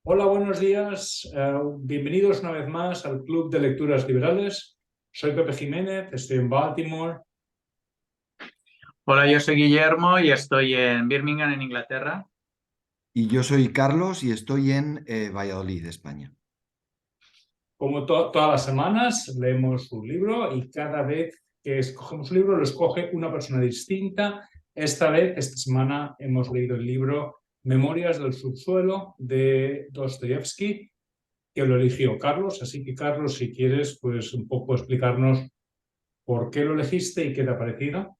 Hola, buenos días. Bienvenidos una vez más al Club de Lecturas Liberales. Soy Pepe Jiménez, estoy en Baltimore. Hola, yo soy Guillermo y estoy en Birmingham, en Inglaterra. Y yo soy Carlos y estoy en Valladolid, España. Como todas las semanas, leemos un libro y cada vez que escogemos un libro lo escoge una persona distinta. Esta semana, hemos leído el libro Memorias del subsuelo de Dostoyevsky, que lo eligió Carlos. Así que, Carlos, si quieres, pues un poco explicarnos por qué lo elegiste y qué te ha parecido.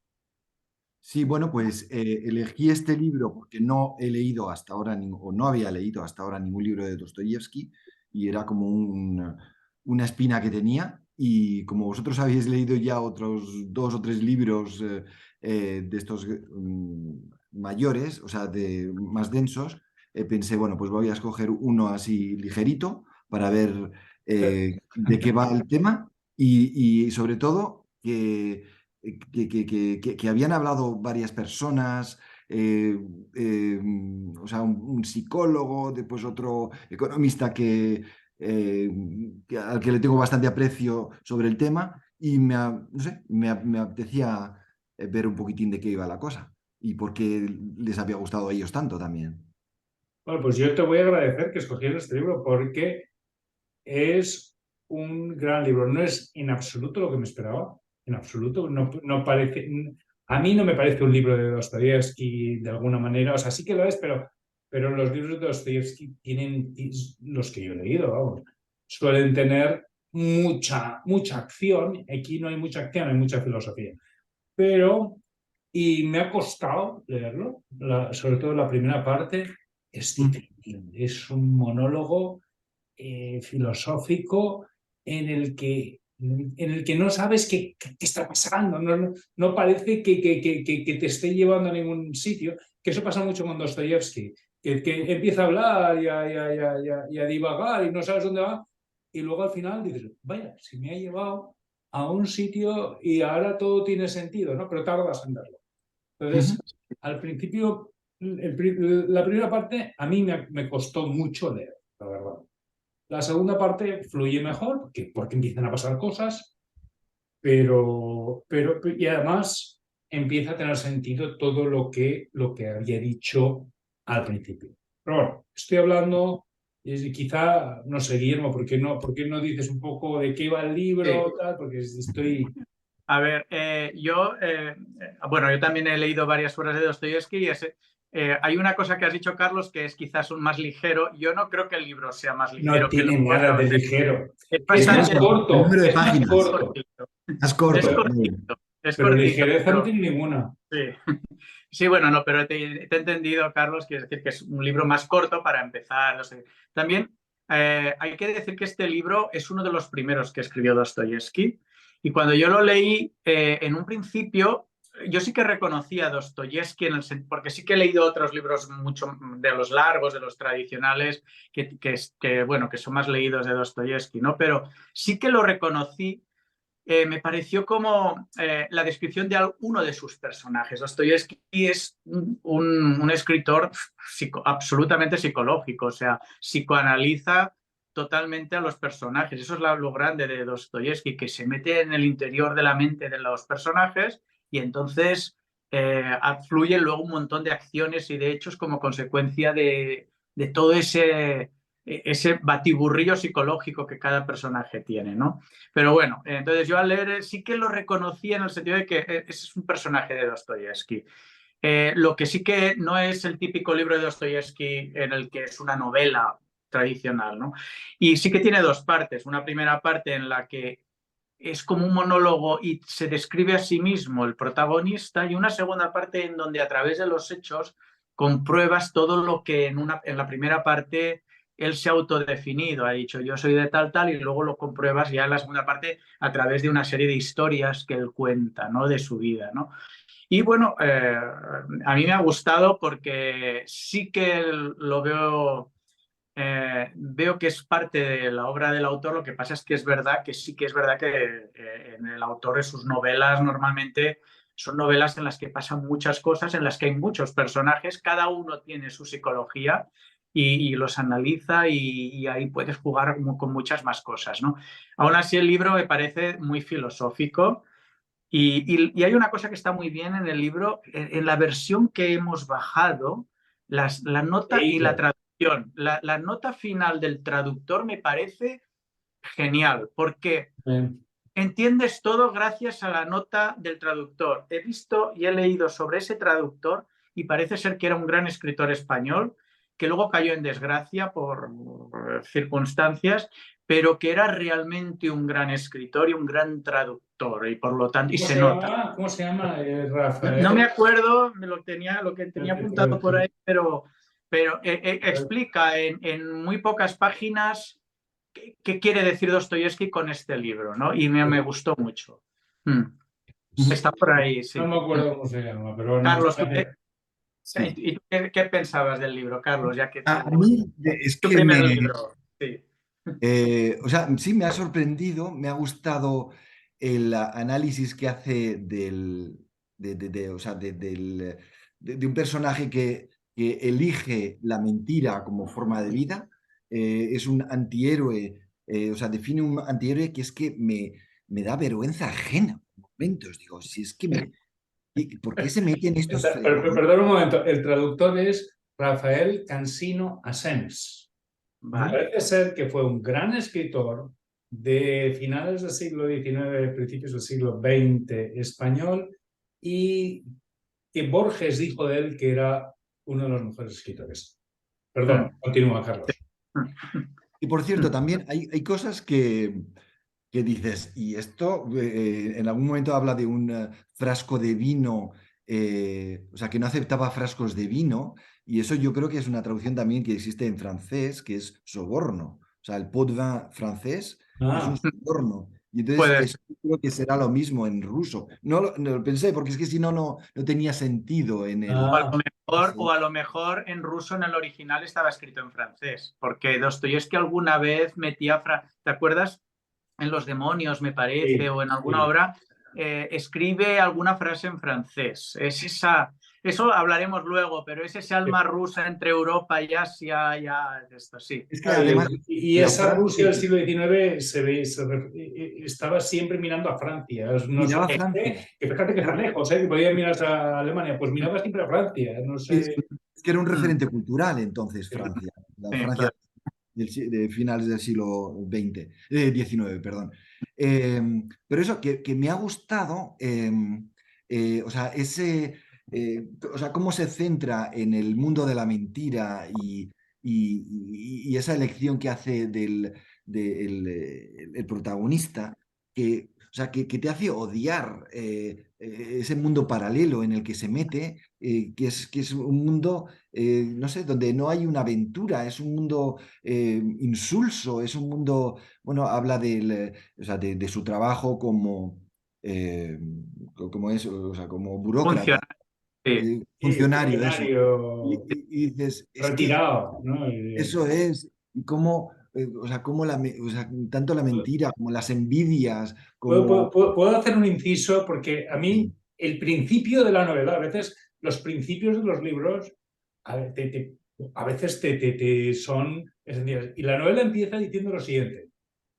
Sí, bueno, pues elegí este libro porque no he leído hasta ahora, o no había leído hasta ahora ningún libro de Dostoyevsky y era como una espina que tenía. Y como vosotros habéis leído ya otros dos o tres libros de estos mayores, o sea, más densos, pensé, bueno, pues voy a escoger uno así ligerito para ver de qué va el tema y sobre todo que habían hablado varias personas, eh, eh, o sea, un psicólogo, después otro economista eh, al que le tengo bastante aprecio sobre el tema y no sé, me apetecía ver un poquitín de qué iba la cosa y por qué les había gustado a ellos tanto también. Bueno, pues yo te voy a agradecer que escogieras este libro porque es un gran libro. No es en absoluto lo que me esperaba. En absoluto. No parece, a mí no me parece un libro de Dostoyevsky de alguna manera. O sea, sí que lo es, pero los libros de Dostoyevsky tienen, los que yo he leído, vamos, suelen tener mucha acción. Aquí no hay mucha acción, hay mucha filosofía. Pero, y me ha costado leerlo, sobre todo la primera parte, es Mm. difícil. Es un monólogo filosófico en el que no sabes qué está pasando, no parece que te esté llevando a ningún sitio, que eso pasa mucho con Dostoyevsky, que empieza a hablar y a divagar y no sabes dónde va, y luego al final dices, vaya, si me ha llevado a un sitio y ahora todo tiene sentido, ¿no? Pero tardas en verlo. Ujú. Entonces, al principio, la primera parte a mí me costó mucho leer, la verdad. La segunda parte fluye mejor porque empiezan a pasar cosas, y además empieza a tener sentido todo lo que había dicho al principio. Pero bueno, estoy hablando, quizá, no sé, Guillermo, ¿por qué no dices un poco de qué va el Sí. libro, tal? Porque estoy... A ver, bueno, yo también he leído varias obras de Dostoyevsky y hay una cosa que has dicho, Carlos, que es quizás un más ligero. Yo no creo que el libro sea más No ligero que los tiene nada de otros. ligero. Es Es más bastante, El corto, número de es más es páginas, corto, cortito, más es corto. pero, cortito, es pero cortito, ligereza no pero tiene ninguna. sí. Sí, bueno, no, pero te he entendido, Carlos, quiere decir que es un libro más corto para empezar, no sé. También hay que decir que este libro es uno de los primeros que escribió Dostoyevsky y cuando yo lo leí, en un principio, yo sí que reconocía a Dostoyevsky porque sí que he leído otros libros mucho de los largos, de los tradicionales, bueno, que son más leídos de Dostoyevsky, ¿no? Pero sí que lo reconocí. Me pareció como la descripción de uno de sus personajes. Dostoyevsky es un escritor absolutamente psicológico, o sea, psicoanaliza totalmente a los personajes. Eso es lo grande de Dostoyevsky, que se mete en el interior de la mente de los personajes y entonces fluyen luego un montón de acciones y de hechos como consecuencia de todo ese batiburrillo psicológico que cada personaje tiene, ¿no? Pero bueno, entonces yo al leer sí que lo reconocí en el sentido de que ese es un personaje de Dostoyevsky. Lo que sí que no es el típico libro de Dostoyevsky en el que es una novela tradicional, ¿no? Y sí que tiene dos partes. Una primera parte en la que es como un monólogo y se describe a sí mismo el protagonista y una segunda parte en donde a través de los hechos compruebas todo lo que en la primera parte él se ha autodefinido, ha dicho yo soy de tal y luego lo compruebas ya en la segunda parte a través de una serie de historias que él cuenta, ¿no? De su vida, ¿no? Y bueno, a mí me ha gustado porque sí que lo veo que es parte de la obra del autor. Lo que pasa es que es verdad que sí que es verdad que en el autor de sus novelas normalmente son novelas en las que pasan muchas cosas, en las que hay muchos personajes, cada uno tiene su psicología y los analiza y ahí puedes jugar con muchas más cosas, ¿no? Aún así el libro me parece muy filosófico y hay una cosa que está muy bien en el libro, en la versión que hemos bajado, la nota y la traducción. La nota final del traductor me parece genial, porque entiendes todo gracias a la nota del traductor. He visto y he leído sobre ese traductor y parece ser que era un gran escritor español que luego cayó en desgracia por circunstancias, pero que era realmente un gran escritor y un gran traductor y por lo tanto, y se nota. ¿Cómo se llama, Rafael? No me acuerdo lo que tenía apuntado por ahí, pero explica en muy pocas páginas qué quiere decir Dostoyevsky con este libro, ¿no? Y me gustó mucho. Está por ahí, sí. No me acuerdo cómo se llama, pero bueno. Carlos, Sí. ¿y tú qué pensabas del libro, Carlos? Ya que A mí es tu que primer libro, sí. o sea, sí me ha sorprendido, me ha gustado el análisis que hace o sea, de un personaje que elige la mentira como forma de vida. Es un antihéroe, o sea, define un antihéroe que es que me da vergüenza ajena por momentos. Digo, si es que ¿por qué se mete en estos fregados? Perdón un momento, el traductor es Rafael Cansino Asens. Vale. Parece ser que fue un gran escritor de finales del siglo XIX, principios del siglo XX español, y que Borges dijo de él que era uno de los mejores escritores. Perdón, continúa, Carlos. Y por cierto, también hay cosas que dices, y esto en algún momento habla de un frasco de vino, o sea, que no aceptaba frascos de vino, y eso yo creo que es una traducción también que existe en francés, que es soborno. O sea, el pot de vin francés es un soborno. Y entonces Puede eso creo que será lo mismo en ruso. No lo pensé, porque es que si no, no tenía sentido en el... O a lo mejor en ruso en el original estaba escrito en francés, porque Dostoyevsky alguna vez metía, ¿te acuerdas? En Los demonios, me parece, Sí, o en alguna sí. obra, escribe alguna frase en francés. Eso hablaremos luego, pero es esa alma rusa entre Europa y Asia, ya esto sí. Es que además... Y la esa frase Rusia del siglo XIX estaba siempre mirando a Francia. No sé miraba a por Francia. qué, que fíjate que está lejos, que podía mirar a Alemania, pues miraba siempre a Francia. No sé. Es que era un referente cultural entonces Francia, la Sí, Francia claro. de finales del siglo XX, XIX, perdón. Pero eso, que me ha gustado, o sea, o sea, cómo se centra en el mundo de la mentira y esa elección que hace el protagonista, o sea, que te hace odiar ese mundo paralelo en el que se mete, que es un mundo, no sé, donde no hay una aventura, es un mundo insulso, es un mundo, bueno, habla o sea, de su trabajo como es, o sea, como burócrata, Funciona. Sí. funcionario, eso. Funcionario Y dices, es que retirado, ¿no? eso es, y cómo, o sea, o sea, tanto la mentira como las envidias, como... Puedo hacer un inciso porque a mí el principio de la novela, a veces los principios de los libros, a veces te son esenciales. Y la novela empieza diciendo lo siguiente: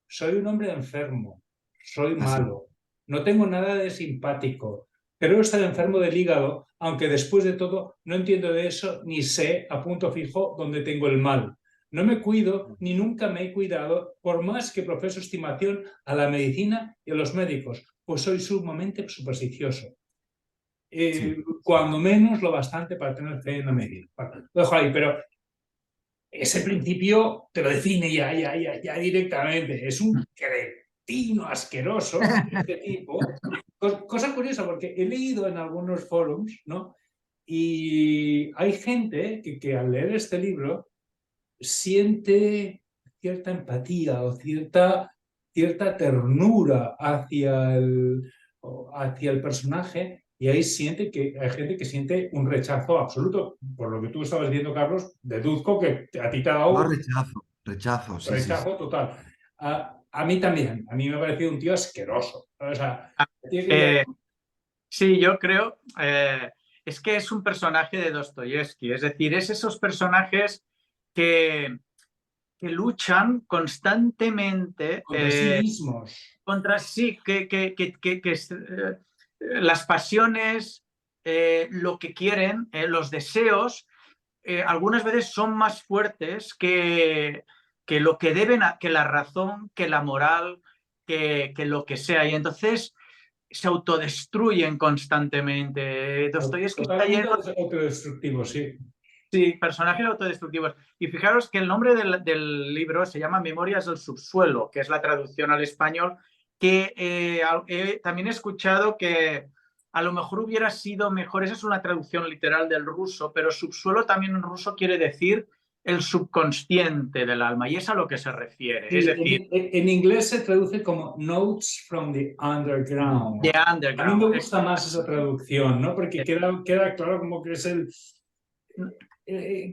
soy un hombre enfermo, soy Así. malo, no tengo nada de simpático, creo estar enfermo del hígado, aunque después de todo no entiendo de eso ni sé a punto fijo dónde tengo el mal. No me cuido ni nunca me he cuidado, por más que profeso estimación a la medicina y a los médicos, pues soy sumamente supersticioso. Sí. Cuando menos lo bastante para tener fe en la medicina. Bueno, lo dejo ahí, pero ese principio te lo define ya directamente. Es un cretino asqueroso, este tipo. Cosa curiosa, porque he leído en algunos forums, ¿no? Y hay gente que al leer este libro siente cierta empatía o cierta ternura hacia el personaje, y ahí hay gente que siente un rechazo absoluto. Por lo que tú estabas diciendo, Carlos, deduzco que a ti te ha No, dado rechazo, sí, sí, sí. rechazo total. A mí también, a mí me ha parecido un tío asqueroso. O sea, Sí, yo creo, es que es un personaje de Dostoyevsky, es decir, es esos personajes que luchan constantemente Contra sí mismos. contra sí, las pasiones, lo que quieren, los deseos, algunas veces son más fuertes que lo que deben, que la razón, que la moral, que lo que sea. Y entonces se autodestruyen constantemente. Dostoyevski está Totalmente lleno autodestructivo, sí. de personajes autodestructivos. Y fijaros que el nombre del libro se llama Memorias del subsuelo, que es la traducción al español, que también he escuchado que a lo mejor hubiera sido mejor, esa es una traducción literal del ruso, pero subsuelo también en ruso quiere decir el subconsciente del alma, y es a lo que se refiere. Sí, Es decir, en inglés se traduce como Notes from the Underground. the A mí me underground. gusta más esa traducción, ¿no? Porque queda claro como que es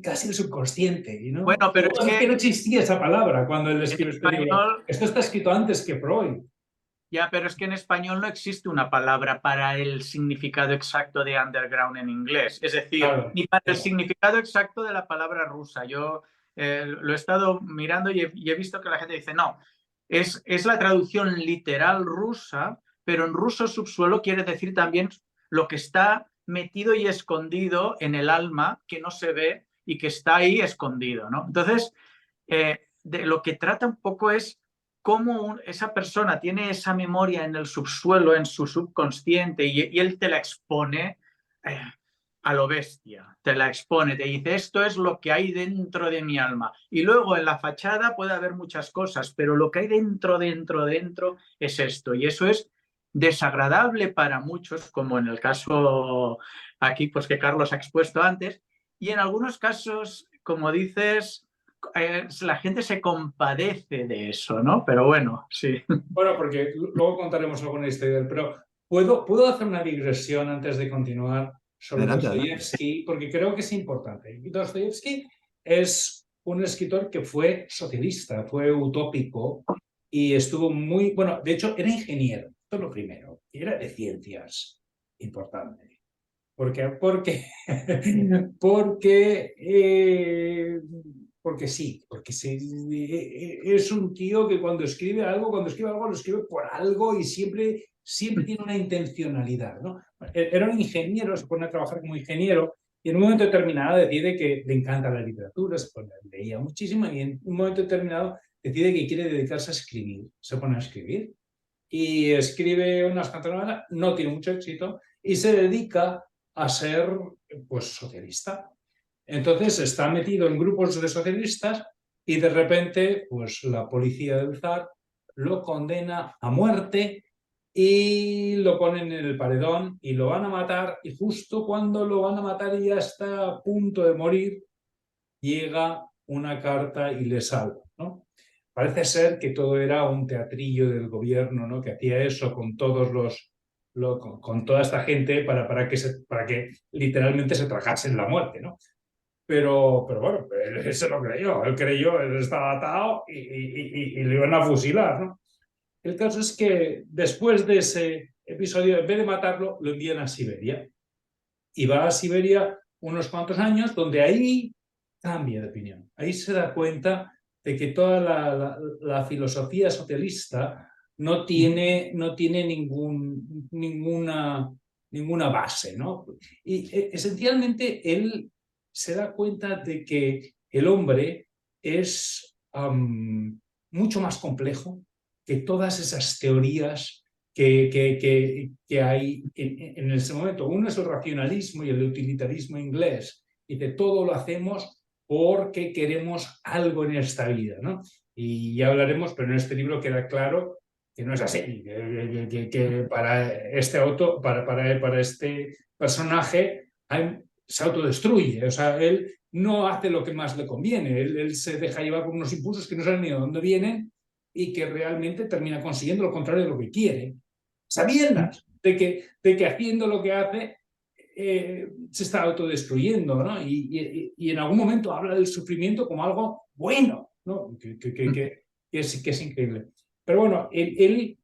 casi el subconsciente, ¿no? Bueno, pero Lo que pasa es que no existía esa palabra cuando él escribe este libro. español, Esto está escrito antes que Freud. ya, pero es que en español no existe una palabra para el significado exacto de underground en inglés. Es decir, Claro, ni para el significado exacto de la palabra rusa. Yo lo he estado mirando y he visto que la gente dice, no, es la traducción literal rusa, pero en ruso subsuelo quiere decir también lo que está metido y escondido en el alma, que no se ve y que está ahí escondido, ¿no? Entonces, de lo que trata un poco es cómo esa persona tiene esa memoria en el subsuelo, en su subconsciente, y él te la expone a lo bestia, te la expone, te dice, esto es lo que hay dentro de mi alma. Y luego en la fachada puede haber muchas cosas, pero lo que hay dentro es esto. Y eso es desagradable para muchos, como en el caso aquí, pues que Carlos ha expuesto antes, y en algunos casos, como dices, la gente se compadece de eso, ¿no? Pero bueno, sí. Bueno, porque luego contaremos alguna historia, pero ¿puedo hacer una digresión antes de continuar sobre Adelante, Dostoyevsky? Porque creo que es importante. Dostoyevsky es un escritor que fue socialista, fue utópico y estuvo muy, bueno, de hecho era ingeniero, esto es lo primero, y era de ciencias, importante. ¿Por qué? Porque sí, es un tío que cuando escribe algo lo escribe por algo y siempre tiene una intencionalidad, ¿no? Era un ingeniero, se pone a trabajar como ingeniero y en un momento determinado decide que le encanta la literatura, leía muchísimo y en un momento determinado decide que quiere dedicarse a escribir, se pone a escribir y escribe unas cuantas novelas, no tiene mucho éxito y se dedica a ser pues socialista. Entonces está metido en grupos de socialistas y de repente pues la policía del zar lo condena a muerte y lo ponen en el paredón y lo van a matar y justo cuando lo van a matar y ya está a punto de morir llega una carta y le salva, ¿no? Parece ser que todo era un teatrillo del gobierno, ¿no? Que hacía eso con todos con toda esta gente para que literalmente se tragasen la muerte, ¿no? Pero bueno, él se lo creyó, él estaba atado y lo iban a fusilar, ¿no? El caso es que después de ese episodio, en vez de matarlo, lo envían a Siberia. Y va a Siberia unos cuantos años, donde ahí cambia de opinión. Ahí se da cuenta de que toda la filosofía socialista no tiene ninguna base, ¿no? Y esencialmente él se da cuenta de que el hombre es mucho más complejo que todas esas teorías que hay en ese momento. Uno es el racionalismo y el utilitarismo inglés, y de todo lo hacemos porque queremos algo en esta vida, ¿no? Y ya hablaremos, pero en este libro queda claro que no es así, que para este para este personaje se autodestruye, o sea, él no hace lo que más le conviene, él se deja llevar por unos impulsos que no saben ni de dónde vienen y que realmente termina consiguiendo lo contrario de lo que quiere, sabiendas de que haciendo lo que hace se está autodestruyendo, ¿no? Y en algún momento habla del sufrimiento como algo bueno, ¿no? Que es increíble. Pero bueno, él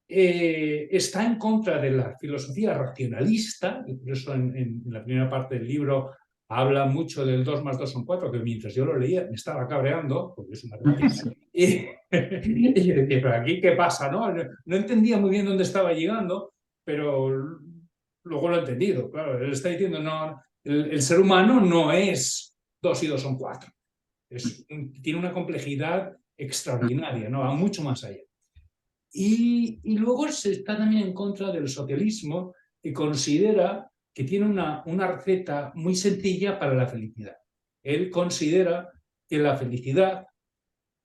está en contra de la filosofía racionalista, y por eso en la primera parte del libro habla mucho del 2 más 2 son 4, que mientras yo lo leía me estaba cabreando, porque es matemática. Y yo decía, pero aquí qué pasa, ¿no? No entendía muy bien dónde estaba llegando, pero luego lo he entendido. Claro, él está diciendo, no, el ser humano no es 2 y 2 son 4. Tiene una complejidad extraordinaria, ¿no? Va mucho más allá. Y luego se está también en contra del socialismo, que considera que tiene una receta muy sencilla para la felicidad. Él considera que la felicidad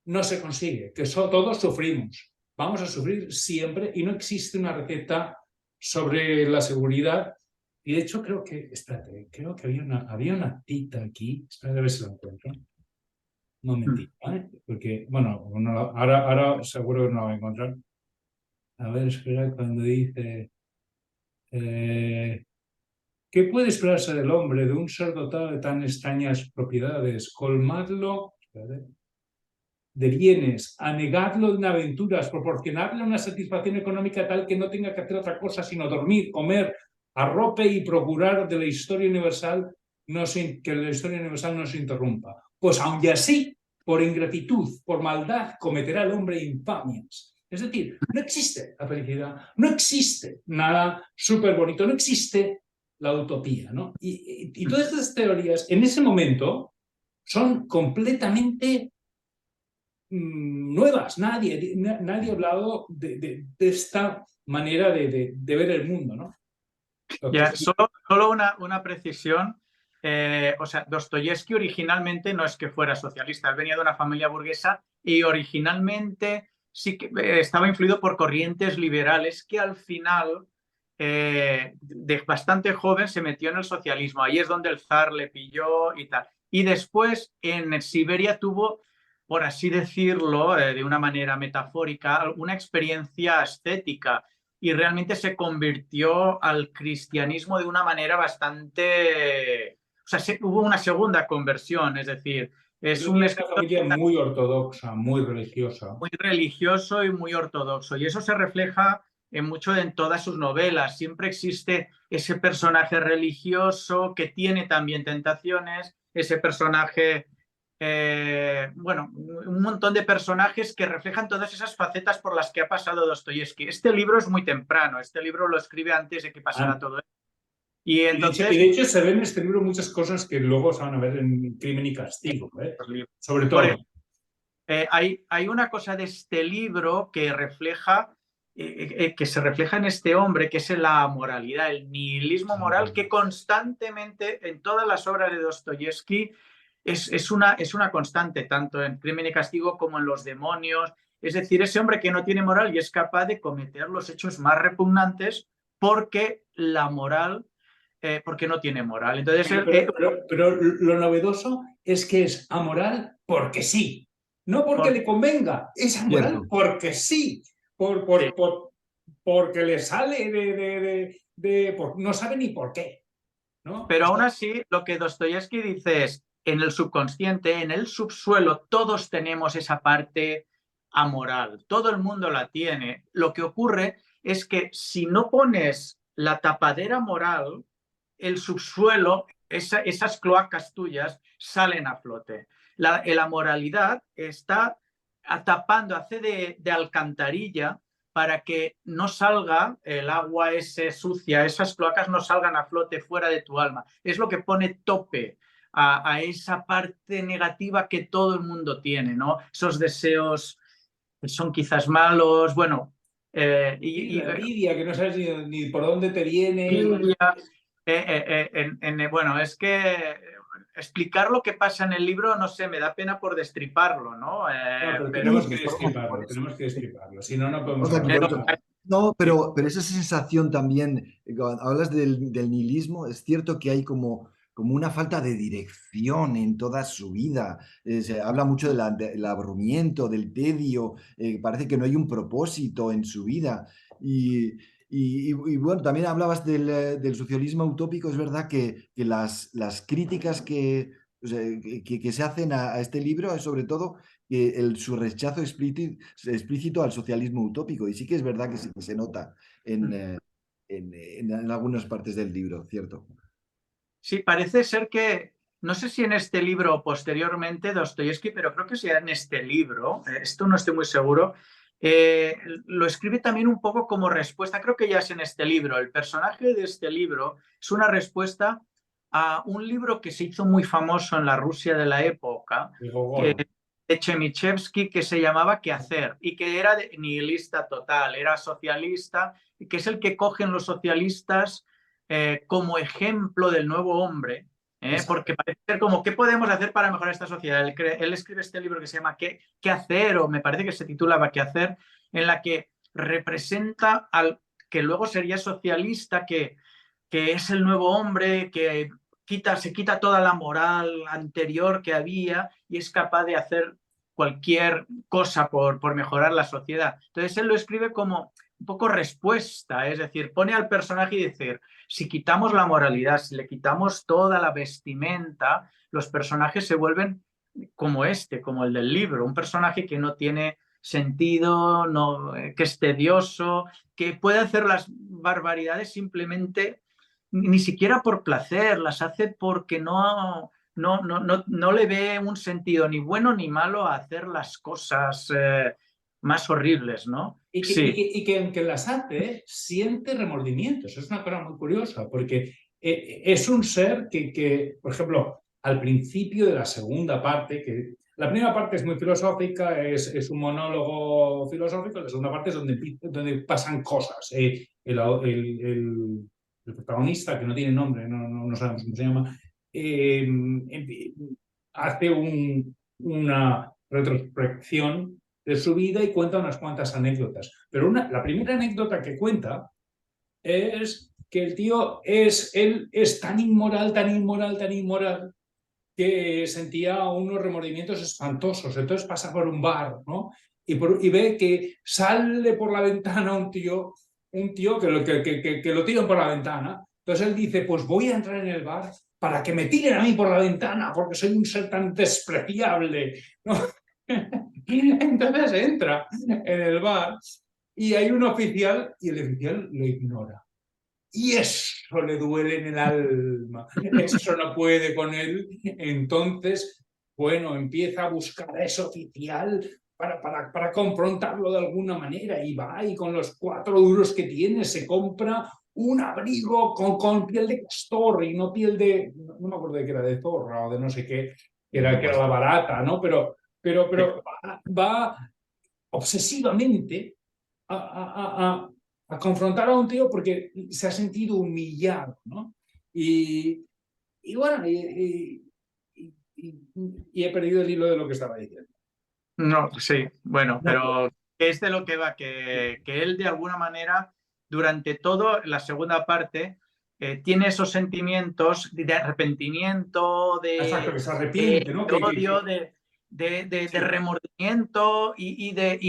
no se consigue, que todos sufrimos. Vamos a sufrir siempre y no existe una receta sobre la seguridad. Y de hecho creo que, espérate, creo que había una cita aquí, espérate a ver si la encuentro. Un momentito, ¿eh? Porque, bueno, ahora seguro que no la voy a encontrar. A ver, espera, cuando dice... ¿qué puede esperarse del hombre, de un ser dotado de tan extrañas propiedades? Colmadlo de bienes, anegadlo en aventuras, proporcionarle una satisfacción económica tal que no tenga que hacer otra cosa sino dormir, comer, arrope y procurar de la historia universal que la historia universal no se interrumpa. Pues aunque así, por ingratitud, por maldad, cometerá el hombre infamias. Es decir, no existe la felicidad, no existe nada súper bonito, no existe la utopía, ¿no? Y todas estas teorías en ese momento son completamente nuevas. Nadie ha hablado de esta manera de ver el mundo, ¿no? Ya, solo una precisión. O sea, Dostoyevsky originalmente no es que fuera socialista, él venía de una familia burguesa y originalmente sí que estaba influido por corrientes liberales que al final, de bastante joven, se metió en el socialismo. Ahí es donde el zar le pilló y tal. Y después en Siberia tuvo, por así decirlo, de una manera metafórica, una experiencia estética y realmente se convirtió al cristianismo de una manera bastante... O sea, hubo una segunda conversión, es decir, es un Una escritor familia muy ortodoxa, muy religiosa. muy religioso y muy ortodoxo. Y eso se refleja mucho en todas sus novelas. Siempre existe ese personaje religioso que tiene también tentaciones, ese personaje, bueno, un montón de personajes que reflejan todas esas facetas por las que ha pasado Dostoyevsky. Este libro es muy temprano, este libro lo escribe antes de que pasara todo esto. Y entonces... de hecho se ven en este libro muchas cosas que luego se van a ver en Crimen y Castigo, ¿eh? Sobre todo. Hay una cosa de este libro que refleja, que se refleja en este hombre, que es la moralidad, el nihilismo moral, que constantemente en todas las obras de Dostoyevsky es una constante, tanto en Crimen y Castigo como en Los demonios. Es decir, ese hombre que no tiene moral y es capaz de cometer los hechos más repugnantes porque la moral, porque no tiene moral. Entonces, pero lo novedoso es que es amoral porque sí. No porque le convenga, es amoral porque sí, porque le sale no sabe ni por qué, ¿no? Pero aún así, lo que Dostoyevsky dice es, en el subconsciente, en el subsuelo, todos tenemos esa parte amoral, todo el mundo la tiene. Lo que ocurre es que si no pones la tapadera moral, el subsuelo, esas cloacas tuyas salen a flote. La moralidad está tapando, hace de alcantarilla para que no salga el agua ese sucia, esas cloacas no salgan a flote fuera de tu alma. Es lo que pone tope a esa parte negativa que todo el mundo tiene, ¿no? Esos deseos que son quizás malos, bueno. Y la envidia, que no sabes ni por dónde te viene. Bueno, es que explicar lo que pasa en el libro, no sé, me da pena por destriparlo, ¿no? Pero tenemos que destriparlo, si no, no podemos hablar. No, pero esa sensación también, cuando hablas del nihilismo, es cierto que hay como una falta de dirección en toda su vida. Se habla mucho del aburrimiento, del tedio, parece que no hay un propósito en su vida. Y bueno, también hablabas del socialismo utópico. Es verdad que las críticas que se hacen a este libro es sobre todo su rechazo explícito al socialismo utópico. Y sí que es verdad que se nota en algunas partes del libro, ¿cierto? Sí, parece ser que no sé si en este libro o posteriormente Dostoyevsky, pero creo que sea en este libro, esto no estoy muy seguro, lo escribe también un poco como respuesta, creo que ya es en este libro. El personaje de este libro es una respuesta a un libro que se hizo muy famoso en la Rusia de la época, El que, Gogol. de Chemichevsky, que se llamaba ¿Qué hacer? Y que era nihilista total, era socialista, y que es el que cogen los socialistas como ejemplo del nuevo hombre. Porque parece ser como, ¿qué podemos hacer para mejorar esta sociedad? Él escribe este libro que se llama ¿Qué hacer? O me parece que se titulaba ¿Qué hacer? En la que representa al que luego sería socialista, que es el nuevo hombre, que se quita toda la moral anterior que había y es capaz de hacer cualquier cosa por mejorar la sociedad. Entonces él lo escribe como un poco respuesta, es decir, pone al personaje y decir, si quitamos la moralidad, si le quitamos toda la vestimenta, los personajes se vuelven como este, como el del libro, un personaje que no tiene sentido, no, que es tedioso, que puede hacer las barbaridades simplemente ni siquiera por placer, las hace porque no le ve un sentido ni bueno ni malo a hacer las cosas más horribles, ¿no? Y que aunque las hace, siente remordimientos. Es una cosa muy curiosa, porque es un ser por ejemplo, al principio de la segunda parte, que la primera parte es muy filosófica, es un monólogo filosófico, la segunda parte es donde pasan cosas. El protagonista, que no tiene nombre, no sabemos cómo se llama, hace una retrospección de su vida y cuenta unas cuantas anécdotas. Pero la primera anécdota que cuenta es que el tío él es tan inmoral, tan inmoral, tan inmoral, que sentía unos remordimientos espantosos. Entonces pasa por un bar, ¿no? Y ve que sale por la ventana un tío que lo tiran por la ventana. Entonces él dice, pues voy a entrar en el bar para que me tiren a mí por la ventana, porque soy un ser tan despreciable, ¿no? Entonces entra en el bar y hay un oficial y el oficial lo ignora. Y eso le duele en el alma, eso no puede con él. Entonces, bueno, empieza a buscar a ese oficial para confrontarlo de alguna manera y va y con los 4 duros que tiene se compra un abrigo con piel de castor y no piel de, no me acuerdo de que era de zorra o de no sé qué, que era la barata, ¿no? Pero va obsesivamente a confrontar a un tío porque se ha sentido humillado, ¿no? Y bueno, y he perdido el hilo de lo que estaba diciendo. No, sí, bueno, pero es de lo que va, que él de alguna manera, durante todo la segunda parte, tiene esos sentimientos de arrepentimiento, Exacto, que se arrepiente, ¿no? de odio, de remordimiento y de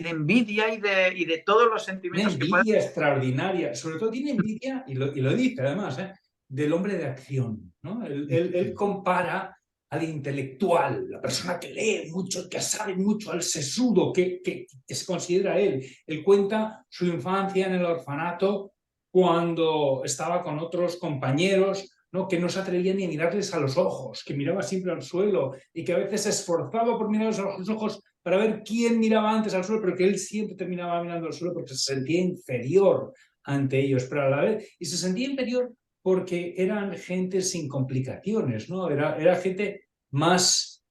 envidia y de todos los Una sentimientos que pueden. envidia extraordinaria, sobre todo tiene envidia, y lo dice además, del hombre de acción, ¿no? Él compara al intelectual, la persona que lee mucho, que sabe mucho, al sesudo que se considera él. Él cuenta su infancia en el orfanato cuando estaba con otros compañeros, ¿no? Que no se atrevía ni a mirarles a los ojos, que miraba siempre al suelo y que a veces se esforzaba por mirarles a los ojos para ver quién miraba antes al suelo, pero que él siempre terminaba mirando al suelo porque se sentía inferior ante ellos, pero a la vez, y se sentía inferior porque eran gente sin complicaciones, ¿no? Era gente más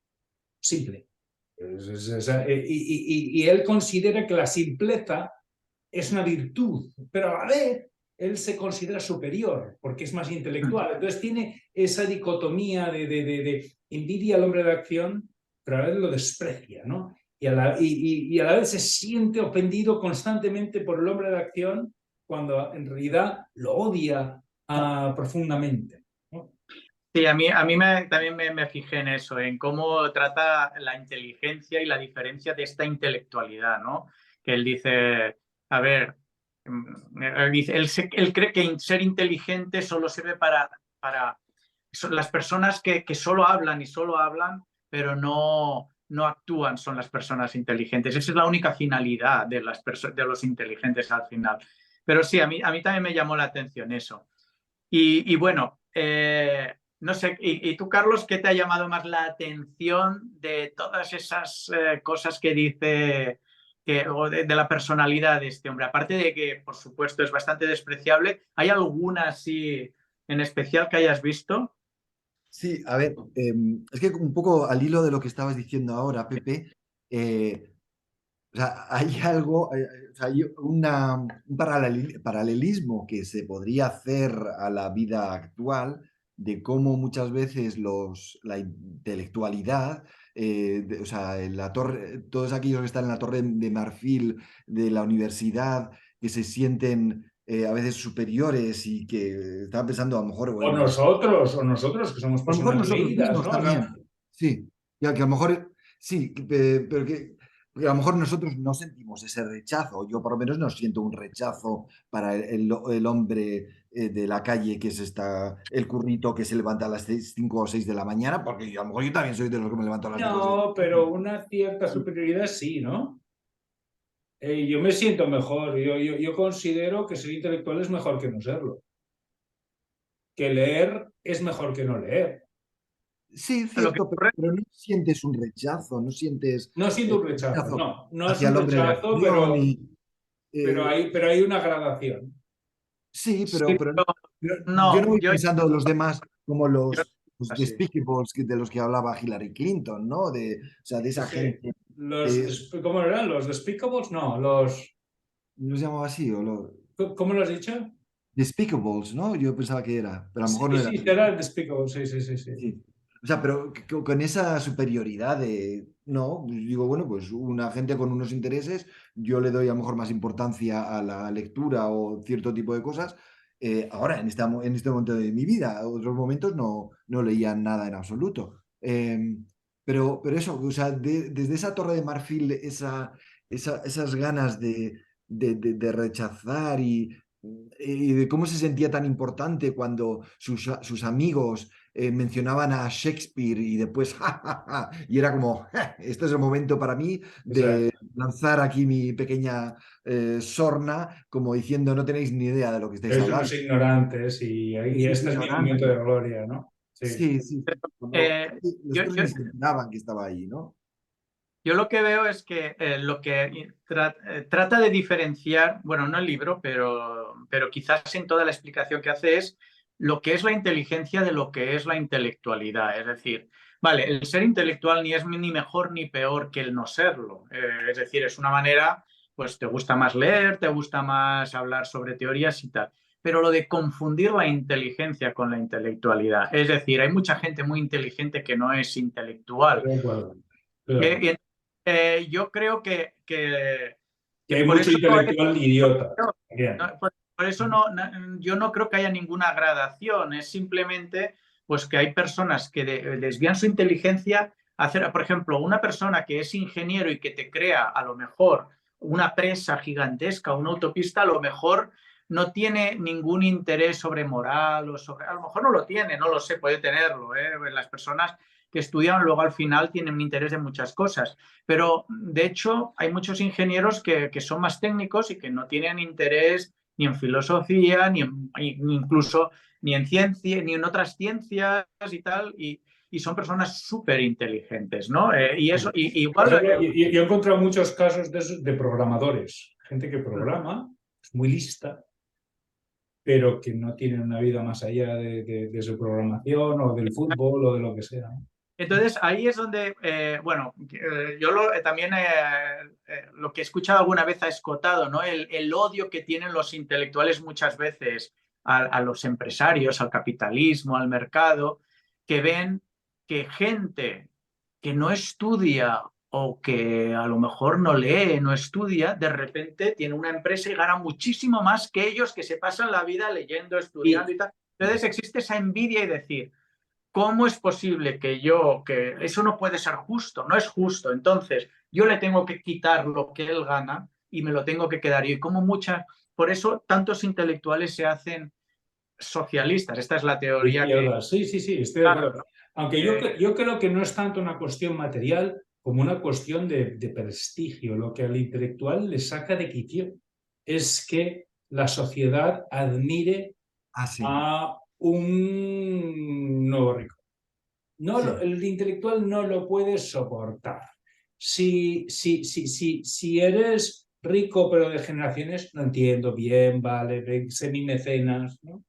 simple. Y él considera que la simpleza es una virtud, pero a la vez él se considera superior porque es más intelectual. Entonces tiene esa dicotomía de envidia al hombre de acción, pero a la vez lo desprecia, ¿no? Y a la vez se siente ofendido constantemente por el hombre de acción cuando en realidad lo odia profundamente, ¿no? Sí, a mí también me fijé en eso, en cómo trata la inteligencia y la diferencia de esta intelectualidad, ¿no? Que él dice, a ver, él cree que ser inteligente solo sirve para las personas que solo hablan y solo hablan, pero no actúan, son las personas inteligentes. Esa es la única finalidad de los inteligentes al final. Pero sí, a mí también me llamó la atención eso. Y bueno, no sé, y tú, Carlos, ¿qué te ha llamado más la atención de todas esas cosas que dice o de la personalidad de este hombre? Aparte de que, por supuesto, es bastante despreciable, ¿hay alguna así en especial que hayas visto? Sí, a ver, es que un poco al hilo de lo que estabas diciendo ahora, Pepe, o sea, hay algo, o sea, hay un paralelismo que se podría hacer a la vida actual de cómo muchas veces la intelectualidad, o sea, en la torre, todos aquellos que están en la torre de marfil de la universidad, que se sienten a veces superiores y que están pensando a lo mejor, O bueno, nosotros que somos a lo mejor personas nosotros leídas, mismos ¿no? O sea, también, sí. Ya que a lo mejor, sí, pero que porque a lo mejor nosotros no sentimos ese rechazo. Yo por lo menos no siento un rechazo para el hombre de la calle que el currito que se levanta a las 5 o 6 de la mañana, porque a lo mejor yo también soy de los que me levanto a las 5 o 6 de no, la pero mañana. una cierta superioridad sí, ¿no? Yo me siento mejor, yo considero que ser intelectual es mejor que no serlo, que leer es mejor que no leer. Sí, Lo que cierto, ocurre, pero no sientes un rechazo, no sientes No siento un un rechazo, rechazo no es hacia un el hombre de rechazo, acción y... eh, pero hay una gradación. Sí, sí, pero yo no no, voy pensando de los demás como yo los así. despicables de los que hablaba Hillary Clinton, ¿no? O sea, de esa Sí, gente, eh, ¿cómo eran? ¿Los Despicables? No, ¿los llamaba así? ¿cómo lo has dicho? Despicables, ¿no? Yo pensaba que era, pero a lo Sí, mejor no era sí, así. será Despicables, sí, sí, sí, sí. Sí. O sea, pero con esa superioridad de, no, pues digo, bueno, pues una gente con unos intereses, yo le doy a lo mejor más importancia a la lectura o cierto tipo de cosas. Ahora, en este momento de mi vida, otros momentos no leía nada en absoluto. Pero eso, o sea, desde esa torre de marfil, esas ganas de rechazar y de cómo se sentía tan importante cuando sus amigos mencionaban a Shakespeare y después, ja, ja, ja, y era como, "Ja, este es el momento para mí de Exacto. lanzar aquí mi pequeña sorna, como diciendo, no tenéis ni idea de lo que estáis Sois unos hablando. ignorantes y Sois este es mi momento ignorantes. de gloria, ¿no? Sí. Sí, sí, sí. Eh, Los yo, otros yo, ni se enteraban que estaba ahí, ¿no? yo lo que veo es que lo que trata de diferenciar, bueno, no el libro, pero quizás en toda la explicación que hace es lo que es la inteligencia de lo que es la intelectualidad. Es decir, vale, el ser intelectual ni es ni mejor ni peor que el no serlo. Es decir, es una manera, pues te gusta más leer, te gusta más hablar sobre teorías y tal. Pero lo de confundir la inteligencia con la intelectualidad, es decir, hay mucha gente muy inteligente que no es intelectual. Estoy de acuerdo. Estoy de acuerdo. Y yo creo Que que hay por mucho eso no es, intelectual idiota. Bien. por eso yo no creo que haya ninguna gradación, es simplemente pues que hay personas que desvían su inteligencia a hacer, por ejemplo, una persona que es ingeniero y que te crea a lo mejor una presa gigantesca, una autopista, a lo mejor no tiene ningún interés sobre moral o sobre, a lo mejor no lo tiene, no lo sé, puede tenerlo, ¿eh? Las personas que estudian luego al final tienen un interés en muchas cosas. Pero de hecho hay muchos ingenieros que son más técnicos y que no tienen interés ni en filosofía, ni incluso ni en ciencia, ni en otras ciencias y tal, y son personas súper inteligentes, ¿no? Y eso, Por igual, ejemplo, yo he encontrado muchos casos de programadores, gente que programa, es muy lista, pero que no tienen una vida más allá de su programación o del fútbol o de lo que sea, ¿no? entonces ahí es donde, bueno, yo también lo que he escuchado alguna vez ha escotado, ¿no? El odio que tienen los intelectuales muchas veces a los empresarios, al capitalismo, al mercado, que ven que gente que no estudia o que a lo mejor no lee, no estudia, de repente tiene una empresa y gana muchísimo más que ellos que se pasan la vida leyendo, estudiando Y y tal. Entonces existe esa envidia y decir, ¿cómo es posible que eso no puede ser justo? No es justo. Entonces, yo le tengo que quitar lo que él gana y me lo tengo que quedar yo. Y como por eso tantos intelectuales se hacen socialistas. Esta es la teoría que... izquierda, sí, sí, sí, estoy de Claro, acuerdo. ¿no? Aunque yo creo que no es tanto una cuestión material como una cuestión de prestigio. Lo que al intelectual le saca de quicio es que la sociedad admire Ah, sí. a un nuevo rico. No, Sí. el intelectual no lo puede soportar. Si eres rico pero de generaciones, no entiendo bien, vale, semimecenas, ¿no?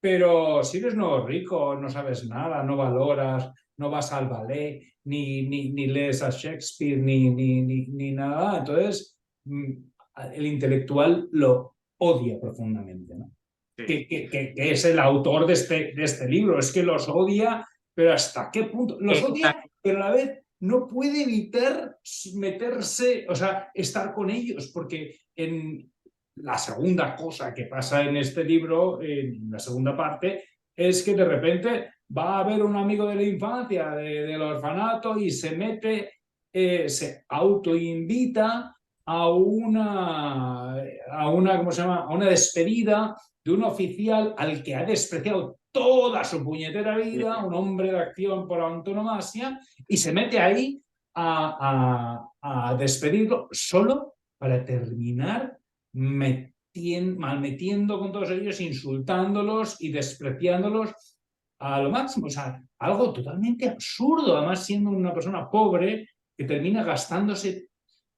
Pero si eres nuevo rico, no sabes nada, no valoras, no vas al ballet, ni lees a Shakespeare, ni nada, entonces el intelectual lo odia profundamente, ¿no? Sí. Que es el autor de este libro, es que los odia, pero ¿hasta qué punto? Los odia, pero a la vez no puede evitar meterse, o sea, estar con ellos, porque en la segunda cosa que pasa en este libro, en la segunda parte, es que de repente va a haber un amigo de la infancia del orfanato y se mete, se autoinvita ¿cómo se llama? A una despedida de un oficial al que ha despreciado toda su puñetera vida, un hombre de acción por antonomasia, y se mete ahí a despedirlo solo para terminar malmetiendo con todos ellos, insultándolos y despreciándolos a lo máximo. O sea, algo totalmente absurdo, además siendo una persona pobre que termina gastándose,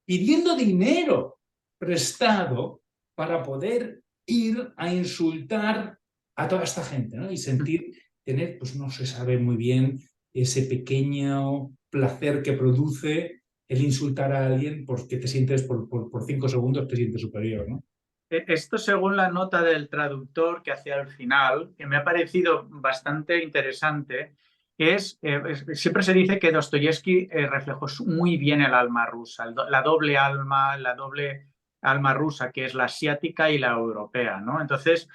pidiendo dinero prestado para poder ir a insultar a toda esta gente, ¿no? Y tener, pues no se sabe muy bien, ese pequeño placer que produce el insultar a alguien porque te sientes, por 5 segundos te sientes superior, ¿no? Esto según la nota del traductor que hacía al final, que me ha parecido bastante interesante, siempre se dice que Dostoyevsky reflejó muy bien el alma rusa, la doble alma rusa, que es la asiática y la europea, ¿no? Entonces,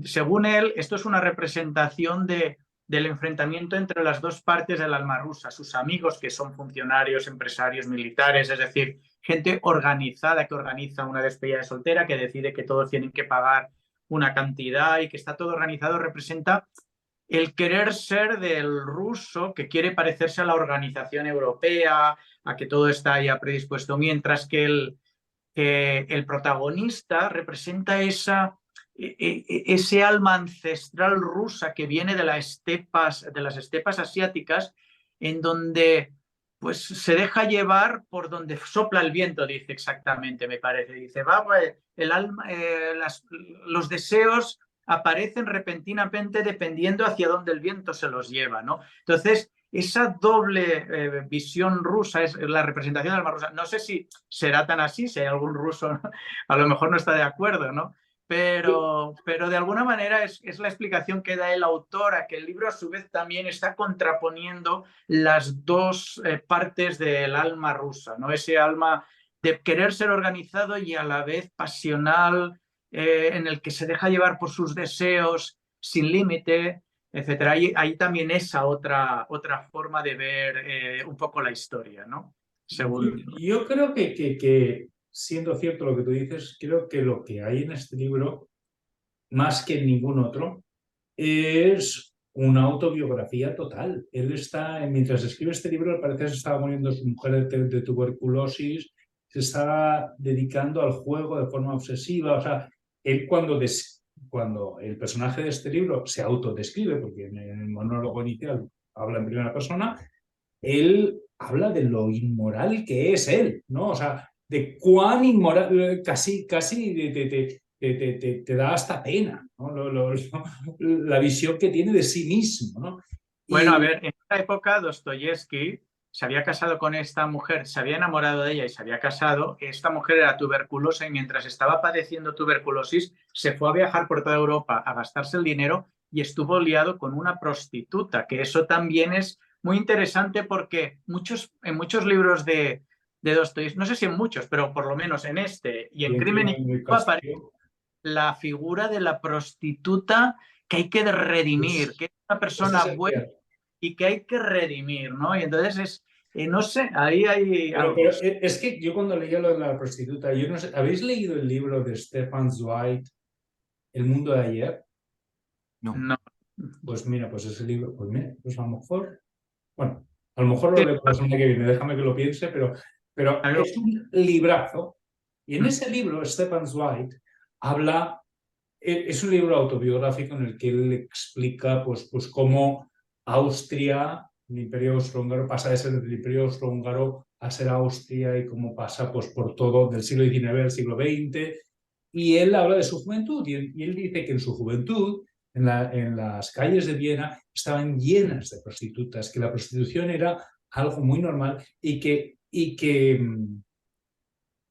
según él, esto es una representación del enfrentamiento entre las dos partes del alma rusa, sus amigos que son funcionarios, empresarios, militares, es decir, gente organizada que organiza una despedida de soltera, que decide que todos tienen que pagar una cantidad y que está todo organizado, representa el querer ser del ruso que quiere parecerse a la organización europea, a que todo está ya predispuesto, mientras que el protagonista representa ese alma ancestral rusa que viene de las estepas asiáticas, en donde pues se deja llevar por donde sopla el viento, dice exactamente, me parece. Dice, pues, el alma, los deseos aparecen repentinamente dependiendo hacia dónde el viento se los lleva, ¿no? Entonces, esa doble visión rusa es la representación del alma rusa. No sé si será tan así, si hay algún ruso, ¿no? A lo mejor no está de acuerdo, ¿no? Pero de alguna manera es la explicación que da el autor, a que el libro a su vez también está contraponiendo las dos partes del alma rusa, ¿no? Ese alma de querer ser organizado y a la vez pasional, en el que se deja llevar por sus deseos sin límite, etcétera. Hay también esa otra forma de ver un poco la historia, ¿no? Según... Yo creo que, siendo cierto lo que tú dices, creo que lo que hay en este libro, más que en ningún otro, es una autobiografía total. Él está, mientras escribe este libro, al parecer se estaba muriendo su mujer de tuberculosis, se estaba dedicando al juego de forma obsesiva. O sea, él cuando el personaje de este libro se autodescribe, porque en el monólogo inicial habla en primera persona, él habla de lo inmoral que es él, ¿no? O sea, de cuán inmoral, casi te da hasta pena, ¿no? La visión que tiene de sí mismo, ¿no? Bueno, a ver, en esta época Dostoyevsky se había casado con esta mujer, se había enamorado de ella y se había casado. Esta mujer era tuberculosa y mientras estaba padeciendo tuberculosis se fue a viajar por toda Europa a gastarse el dinero y estuvo liado con una prostituta, que eso también es muy interesante porque en muchos libros de Dostoyevsky, no sé si en muchos, pero por lo menos en este y en Crimen y Castigo aparece la figura de la prostituta que hay que redimir, que es una persona buena y que hay que redimir, ¿no? Y entonces no sé, ahí hay algo. Pero es que yo cuando leía lo de la prostituta, yo no sé, ¿habéis leído el libro de Stefan Zweig, El mundo de ayer? No. Pues mira, pues ese libro, pues mira, pues a lo mejor, bueno, a lo mejor lo leo la semana que viene, déjame que lo piense, pero es un librazo. Y en ese libro, Stefan Zweig habla es un libro autobiográfico en el que él explica pues cómo Austria, el Imperio Austrohúngaro, pasa de ser el Imperio Austrohúngaro a ser Austria y cómo pasa pues por todo del siglo XIX al siglo XX. Y él habla de su juventud y él dice que en su juventud, en las calles de Viena, estaban llenas de prostitutas, que la prostitución era algo muy normal y que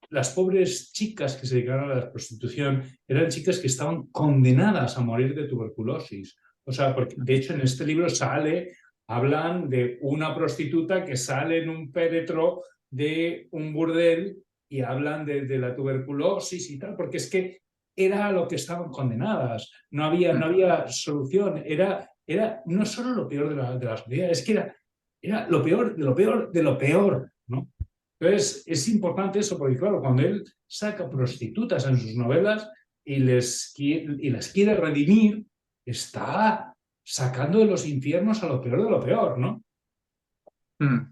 las pobres chicas que se dedicaban a la prostitución eran chicas que estaban condenadas a morir de tuberculosis. O sea, porque de hecho en este libro hablan de una prostituta que sale en un féretro de un burdel y hablan de la tuberculosis y tal, porque es que era a lo que estaban condenadas. No había solución. Era no solo lo peor de la sociedad, es que era lo peor de lo peor de lo peor, ¿no? Entonces, es importante eso, porque claro, cuando él saca prostitutas en sus novelas y les quiere redimir, está sacando de los infiernos a lo peor de lo peor, ¿no?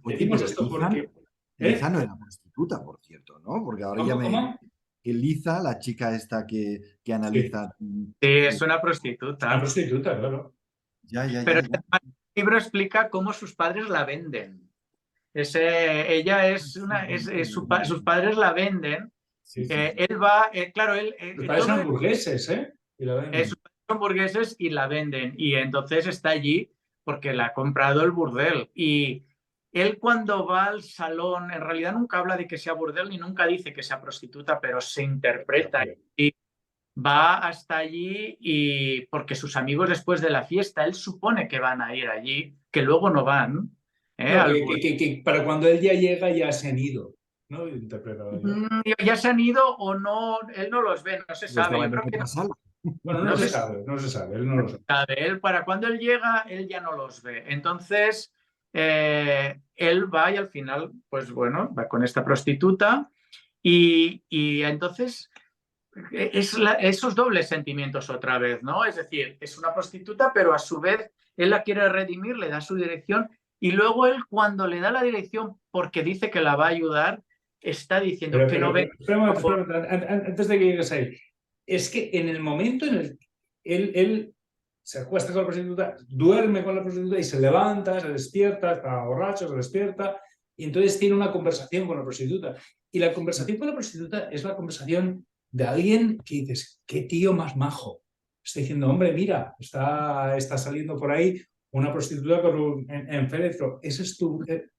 Oye, Decimos pero esto Liza, porque... Liza no era prostituta, por cierto, ¿no? Porque ahora ya ¿Cómo? que Liza, la chica esta que Sí, analiza... Sí, es una una prostituta. prostituta, claro. Pero Ya. el libro explica cómo sus padres la venden. Ella es sus padres la venden. Sí. Él va, claro, Los padres todo son burgueses, ¿eh? Y la venden. sus padres son burgueses y la venden. Y entonces está allí porque la ha comprado el burdel. Y él cuando va al salón, en realidad nunca habla de que sea burdel ni nunca dice que sea prostituta, pero se interpreta. Y va hasta allí y porque sus amigos después de la fiesta, él supone que van a ir allí, que luego no van. No, Al que para cuando él ya llega ya se han ido, ¿no? Interpretado yo. Ya se han ido o no, él no los ve, no se O sabe. estaba Yo en creo que otra sala. Bueno, no no se se sabe, no se sabe, él no lo sabe. sabe. Él, para cuando él llega, él ya no los ve. Entonces, él va y al final, pues bueno, va con esta prostituta y entonces esos dobles sentimientos otra vez, ¿no? Es decir, es una prostituta, pero a su vez él la quiere redimir, le da su dirección y luego él cuando le da la dirección porque dice que la va a ayudar, está diciendo que no ve. Espera un momento, antes de que llegues ahí. Es que en el momento en el que él se acuesta con la prostituta, duerme con la prostituta y se levanta, se despierta, está borracho, se despierta y entonces tiene una conversación con la prostituta. Y la conversación con la prostituta es la conversación de alguien que dices, qué tío más majo. Está diciendo, hombre, mira, está saliendo por ahí una prostituta en féretro. Ese es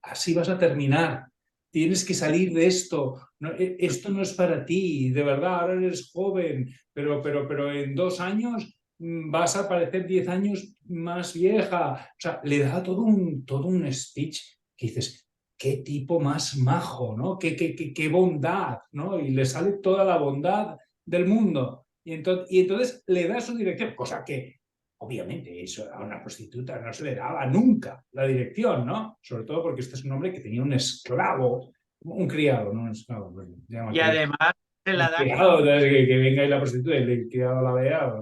así vas a terminar. Tienes que salir de esto. No, esto no es para ti, de verdad, ahora eres joven, pero en 2 años vas a parecer 10 años más vieja. O sea, le da todo un speech que dices, qué tipo más majo, ¿no? Qué bondad, ¿no? Y le sale toda la bondad del mundo. Y entonces le da su dirección, cosa que obviamente eso a una prostituta no se le daba nunca la dirección, ¿no? Sobre todo porque este es un hombre que tenía un esclavo, un criado, no un esclavo. Y además se la da criado, que venga ahí la prostituta y el criado la vea,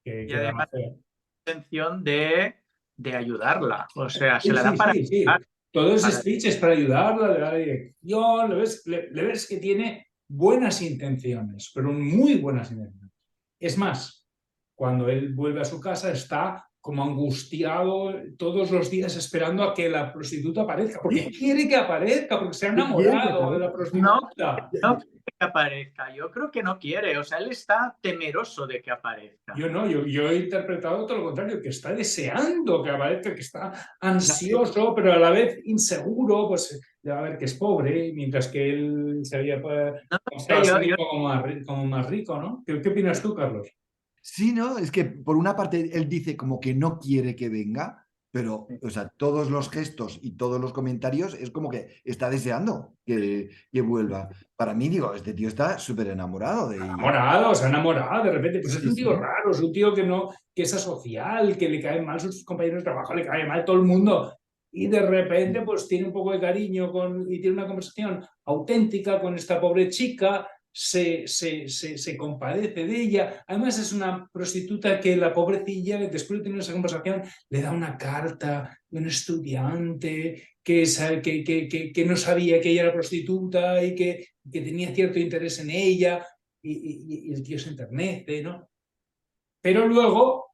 que y da además más feo. intención de ayudarla. O sea, se Sí, la da para... sí. Todo ese speech es para ayudarla, le da la dirección, le ves que tiene buenas intenciones, pero muy buenas intenciones. Es más, cuando él vuelve a su casa está como angustiado todos los días esperando a que la prostituta aparezca, porque quiere que aparezca, porque se ha enamorado de la prostituta. No quiere que aparezca, yo creo que no quiere, o sea, él está temeroso de que aparezca. Yo he interpretado todo lo contrario, que está deseando que aparezca, que está ansioso, pero a la vez inseguro, pues ya a ver que es pobre, mientras que él se había como más rico, ¿no? ¿Qué opinas tú, Carlos? Sí, ¿no? Es que por una parte él dice como que no quiere que venga, pero, o sea, todos los gestos y todos los comentarios es como que está deseando que vuelva. Para mí, digo, este tío está súper enamorado de ella. Enamorado, se ha enamorado de repente. Pues es un tío Sí. raro, es un tío que es asocial, que le caen mal sus compañeros de trabajo, le cae mal todo el mundo. Y de repente, pues tiene un poco de cariño y tiene una conversación auténtica con esta pobre chica. Se compadece de ella. Además, es una prostituta que la pobrecilla, después de tener esa conversación, le da una carta de un estudiante que no sabía que ella era prostituta y que tenía cierto interés en ella, y el tío se enternece, ¿no? Pero luego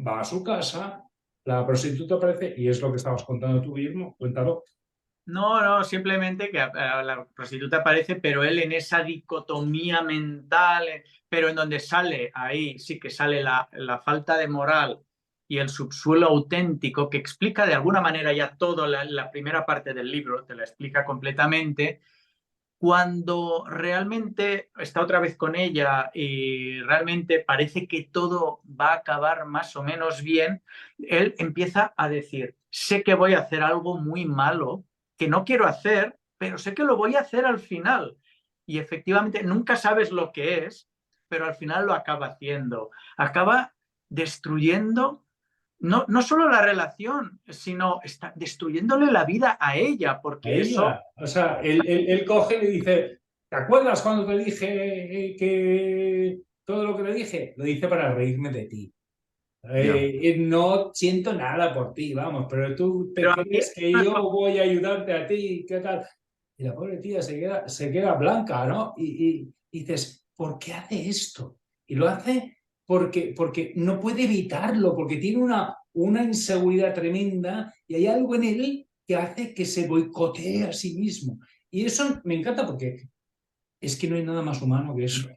va a su casa, la prostituta aparece, y es lo que estabas contando tú mismo, cuéntalo. No, simplemente que la prostituta aparece, pero él en esa dicotomía mental, pero en donde sale, ahí sí que sale la falta de moral y el subsuelo auténtico, que explica de alguna manera ya toda la primera parte del libro, te la explica completamente, cuando realmente está otra vez con ella y realmente parece que todo va a acabar más o menos bien, él empieza a decir, sé que voy a hacer algo muy malo, que no quiero hacer, pero sé que lo voy a hacer al final. Y efectivamente nunca sabes lo que es, pero al final lo acaba haciendo. Acaba destruyendo no solo la relación, sino está destruyéndole la vida a ella, A porque eso... ella. O sea, él coge y le dice, ¿te acuerdas cuando te dije que todo lo que le dije? Lo dice para reírme de ti. Ya. No siento nada por ti, vamos, pero tú te Pero a mí crees que yo voy a ayudarte a ti, ¿qué tal? Y la pobre tía se queda blanca, ¿no? Y dices, ¿por qué hace esto? Y lo hace porque no puede evitarlo, porque tiene una inseguridad tremenda y hay algo en él que hace que se boicotee a sí mismo. Y eso me encanta porque es que no hay nada más humano que eso.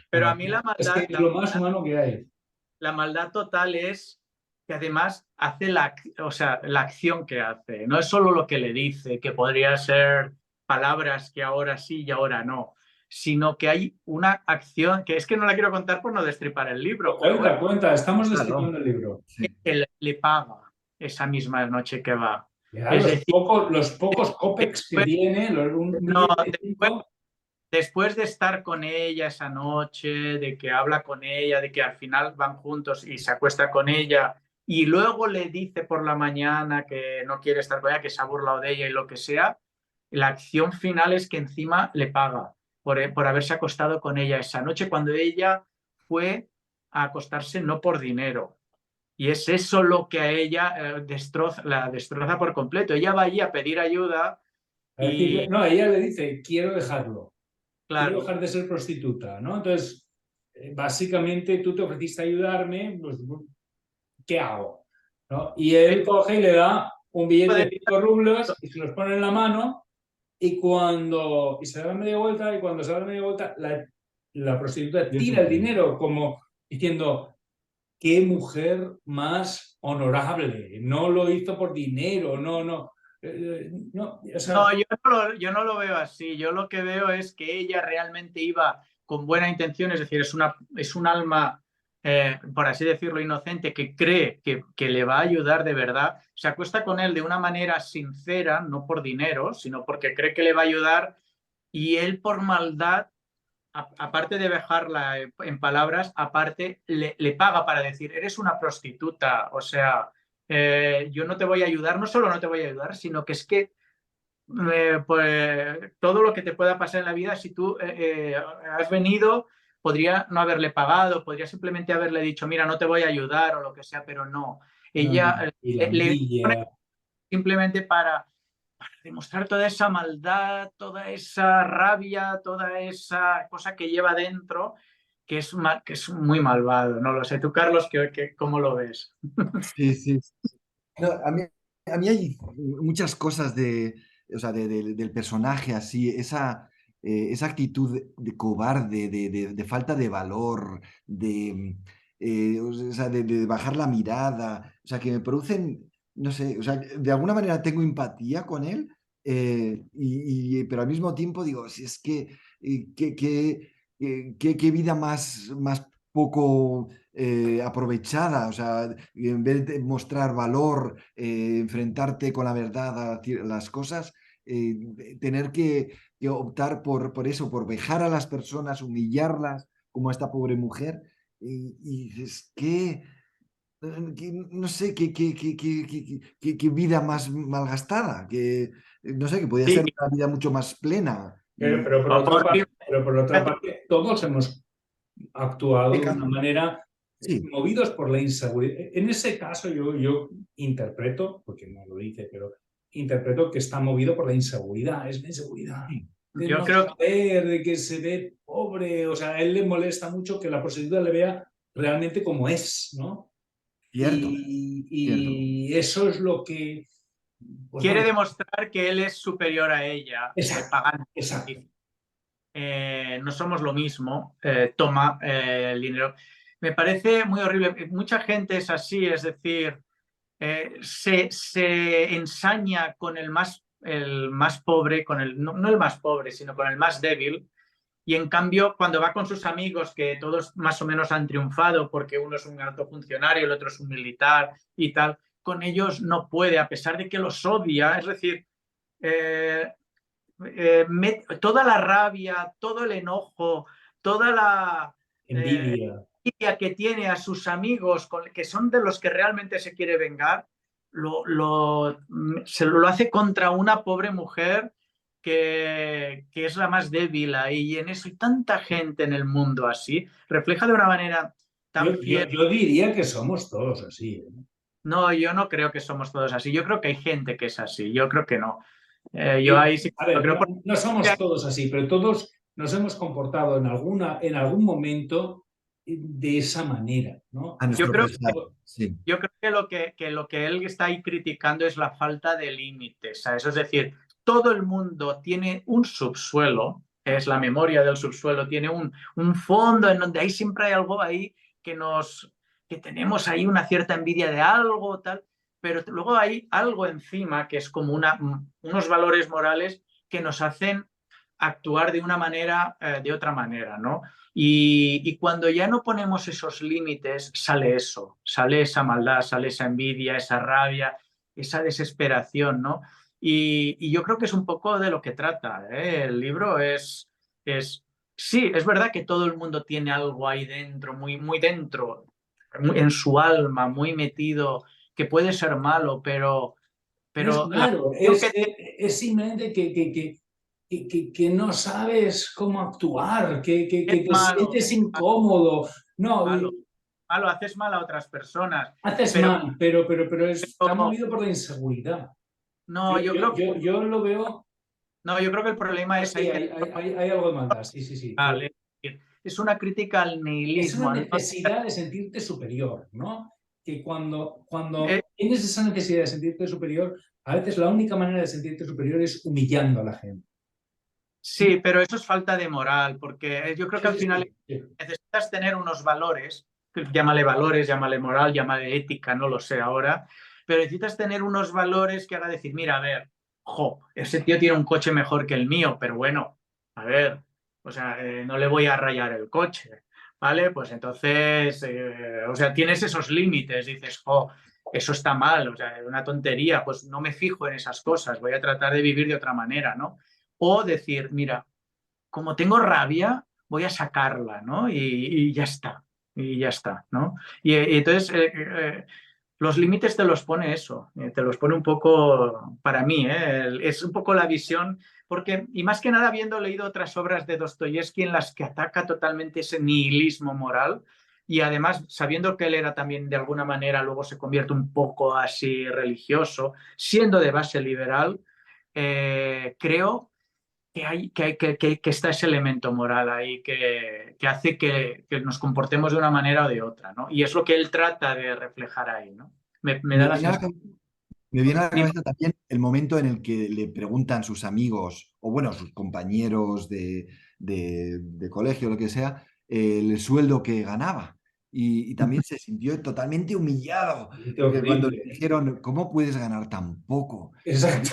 Pero a mí Es que es lo más humano que hay. la maldad total es que además hace o sea, la acción que hace. No es solo lo que le dice, que podría ser palabras que ahora sí y ahora no, sino que hay una acción que es que no la quiero contar por no destripar el libro, pero bueno, Cuenta, estamos Claro. destripando el libro. Sí. que le paga esa misma noche que va. Ya, Es decir, los pocos copex que después, tiene, un no, billete de cinco, después de estar con ella esa noche, de que habla con ella, de que al final van juntos y se acuesta con ella, y luego le dice por la mañana que no quiere estar con ella, que se ha burlado de ella y lo que sea, la acción final es que encima le paga por haberse acostado con ella esa noche cuando ella fue a acostarse no por dinero. Y es eso lo que a ella la destroza por completo. Ella va allí a pedir ayuda a decirle, y, no, ella le dice, quiero claro, dejar de ser prostituta, ¿no? Entonces, básicamente tú te ofreciste a ayudarme, pues, ¿qué hago? ¿No? Y él coge y le da un billete de 5 rublos y se los pone en la mano y se da media vuelta y cuando se da media vuelta la prostituta Y es tira el increíble. dinero como diciendo, qué mujer más honorable, no lo hizo por dinero, no, o no, sea, yo no lo veo así. Yo lo que veo es que ella realmente iba con buena intención, es decir, es un alma, por así decirlo, inocente, que cree que le va a ayudar de verdad. Se acuesta con él de una manera sincera, no por dinero, sino porque cree que le va a ayudar y él por maldad, aparte de dejarla en palabras, aparte le paga para decir, eres una prostituta, o sea, yo no te voy a ayudar, no solo no te voy a ayudar, sino que es que pues todo lo que te pueda pasar en la vida, si tú has venido, podría no haberle pagado, podría simplemente haberle dicho, mira, no te voy a ayudar o lo que sea, pero no. no, no, Ella y la le pone envidia, simplemente para demostrar toda esa maldad, toda esa rabia, toda esa cosa que lleva dentro, que es muy malvado. No lo sé. Tú, Carlos, ¿cómo lo ves? Sí, sí. No, a mí hay muchas cosas o sea, del personaje así, esa actitud de cobarde, de falta de valor, o sea, de bajar la mirada, o sea, que me producen, no sé, o sea, de alguna manera tengo empatía con él, pero al mismo tiempo digo, si es que, qué vida más poco aprovechada, o sea, en vez de mostrar valor, enfrentarte con la verdad a las cosas, tener que optar por eso, por vejar a las personas, humillarlas, como esta pobre mujer, y dices, no sé, qué vida más malgastada, no sé, que podía Sí, ser una vida mucho más plena. Y pero por otra parte, todos hemos actuado de una pecado. manera Sí, movidos por la inseguridad. En ese caso yo interpreto, porque no lo dice, pero interpreto que está movido por la inseguridad, es la inseguridad sí, de yo no creo que saber, de que se ve pobre, o sea, a él le molesta mucho que la prostituta le vea realmente como es, ¿no? Cierto, Y eso es lo que... Pues Quiere bueno, demostrar que él es superior a ella, exacto, pagando. exacto. No somos lo mismo, toma el dinero. Me parece muy horrible. Mucha gente es así, es decir, se ensaña con el más pobre, no el más pobre, sino con el más débil. Y en cambio, cuando va con sus amigos, que todos más o menos han triunfado, porque uno es un alto funcionario, el otro es un militar y tal, con ellos no puede, a pesar de que los odia. Es decir, eh, toda la rabia, todo el enojo, toda la Envidia. envidia que tiene a sus amigos, que son de los que realmente se quiere vengar, se lo hace contra una pobre mujer que es la más débil ahí. Y en eso hay tanta gente en el mundo así, refleja de una manera tan fiel. Yo diría que somos todos así, ¿eh? No, yo no creo que somos todos así. Yo creo que hay gente que es así. Yo creo que no. Yo Sí, ahí sí a lo ver, creo. no somos todos así, pero todos nos hemos comportado en algún momento de esa manera, ¿no? a Yo nuestro creo pesar, sí. Yo creo que lo que él está ahí criticando es la falta de límites, ¿sabes? Es decir, todo el mundo tiene un subsuelo, es la memoria del subsuelo, tiene un fondo en donde ahí siempre hay algo ahí que tenemos ahí una cierta envidia de algo, tal, pero luego hay algo encima que es como unos valores morales que nos hacen actuar de una manera, de otra manera, ¿no? Y cuando ya no ponemos esos límites, sale eso, sale esa maldad, sale esa envidia, esa rabia, esa desesperación, ¿no? Y yo creo que es un poco de lo que trata, ¿eh? El libro sí, es verdad que todo el mundo tiene algo ahí dentro, muy dentro, en su alma, muy metido, que puede ser malo, No es pero la malo, función que es simplemente que no sabes cómo actuar, es que te malo, sientes incómodo. No, malo, malo, haces mal a otras personas, haces pero mal, pero está movido por la inseguridad. no, yo creo que Yo lo veo, no, yo creo que el problema es sí, ahí que hay algo de maldad, sí, sí, sí. es una crítica al Es una nihilismo. necesidad de sentirte superior, ¿no? Que Eh, cuando tienes esa necesidad de sentirte superior, a veces la única manera de sentirte superior es humillando a la gente. sí, pero eso es falta de moral, porque yo creo que Sí, al sí, final sí, sí. necesitas tener unos valores, llámale moral, llámale ética, no lo sé ahora, pero necesitas tener unos valores que haga decir, mira, a ver, ese tío tiene un coche mejor que el mío, pero bueno, a ver, o sea, no le voy a rayar el coche, ¿vale? Pues entonces, o sea, tienes esos límites, dices, eso está mal, o sea, es una tontería, pues no me fijo en esas cosas, voy a tratar de vivir de otra manera, ¿no? O decir, mira, como tengo rabia, voy a sacarla, ¿no? Y ya está, y ya está, ¿no? Y entonces los límites te los pone eso, te los pone un poco, para mí, es un poco la visión, porque, y más que nada habiendo leído otras obras de Dostoyevsky en las que ataca totalmente ese nihilismo moral, y además sabiendo que él era también de alguna manera, luego se convierte un poco así religioso, siendo de base liberal, creo que está ese elemento moral ahí que hace que nos comportemos de una manera o de otra, ¿no? Y es lo que él trata de reflejar ahí, ¿no? Me Me da la viene a la, sensación. cab- me viene a la Dime. cabeza también el momento en el que le preguntan sus amigos, o bueno, sus compañeros de colegio, lo que sea, el sueldo que ganaba. Y también se sintió totalmente humillado, Es porque cuando le horrible. dijeron, ¿cómo puedes ganar tan poco? Exacto.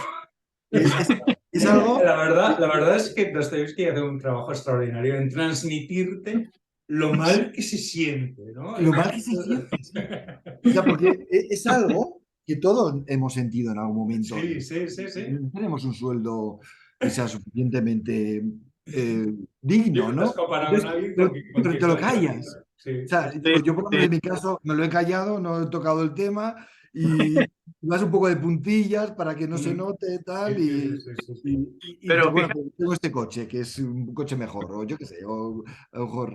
Es, es- es algo, La verdad es que Dostoyevsky hace un trabajo extraordinario en transmitirte lo mal que se siente, ¿no? lo mal que se siente, sí. O sea, porque es algo que todos hemos sentido en algún momento. Sí, sí, sí, sí. No tenemos un sueldo que sea suficientemente digno, Estás ¿no? comparado con Entonces, alguien con pero quien te lo se ha callas. O Sí, sea, Sí, pues yo por lo menos sí, en mi caso me lo he callado, no he tocado el tema y vas un poco de puntillas para que no se sí, note sí, tal sí, sí, sí, sí. pero bueno, fíjate, pues tengo este coche que es un coche mejor o yo qué sé, o a lo mejor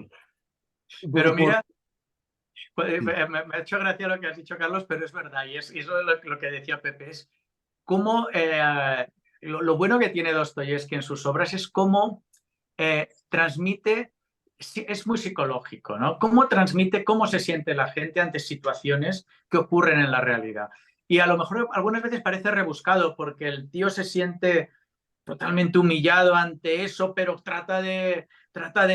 un pero poco por... mira, Sí. me ha hecho gracia lo que has dicho, Carlos, pero es verdad, y eso es lo que decía Pepe, es cómo lo bueno que tiene Dostoyevsky en sus obras es cómo transmite sí, es muy psicológico, ¿no? Cómo transmite, cómo se siente la gente ante situaciones que ocurren en la realidad. Y a lo mejor algunas veces parece rebuscado porque el tío se siente totalmente humillado ante eso, pero trata de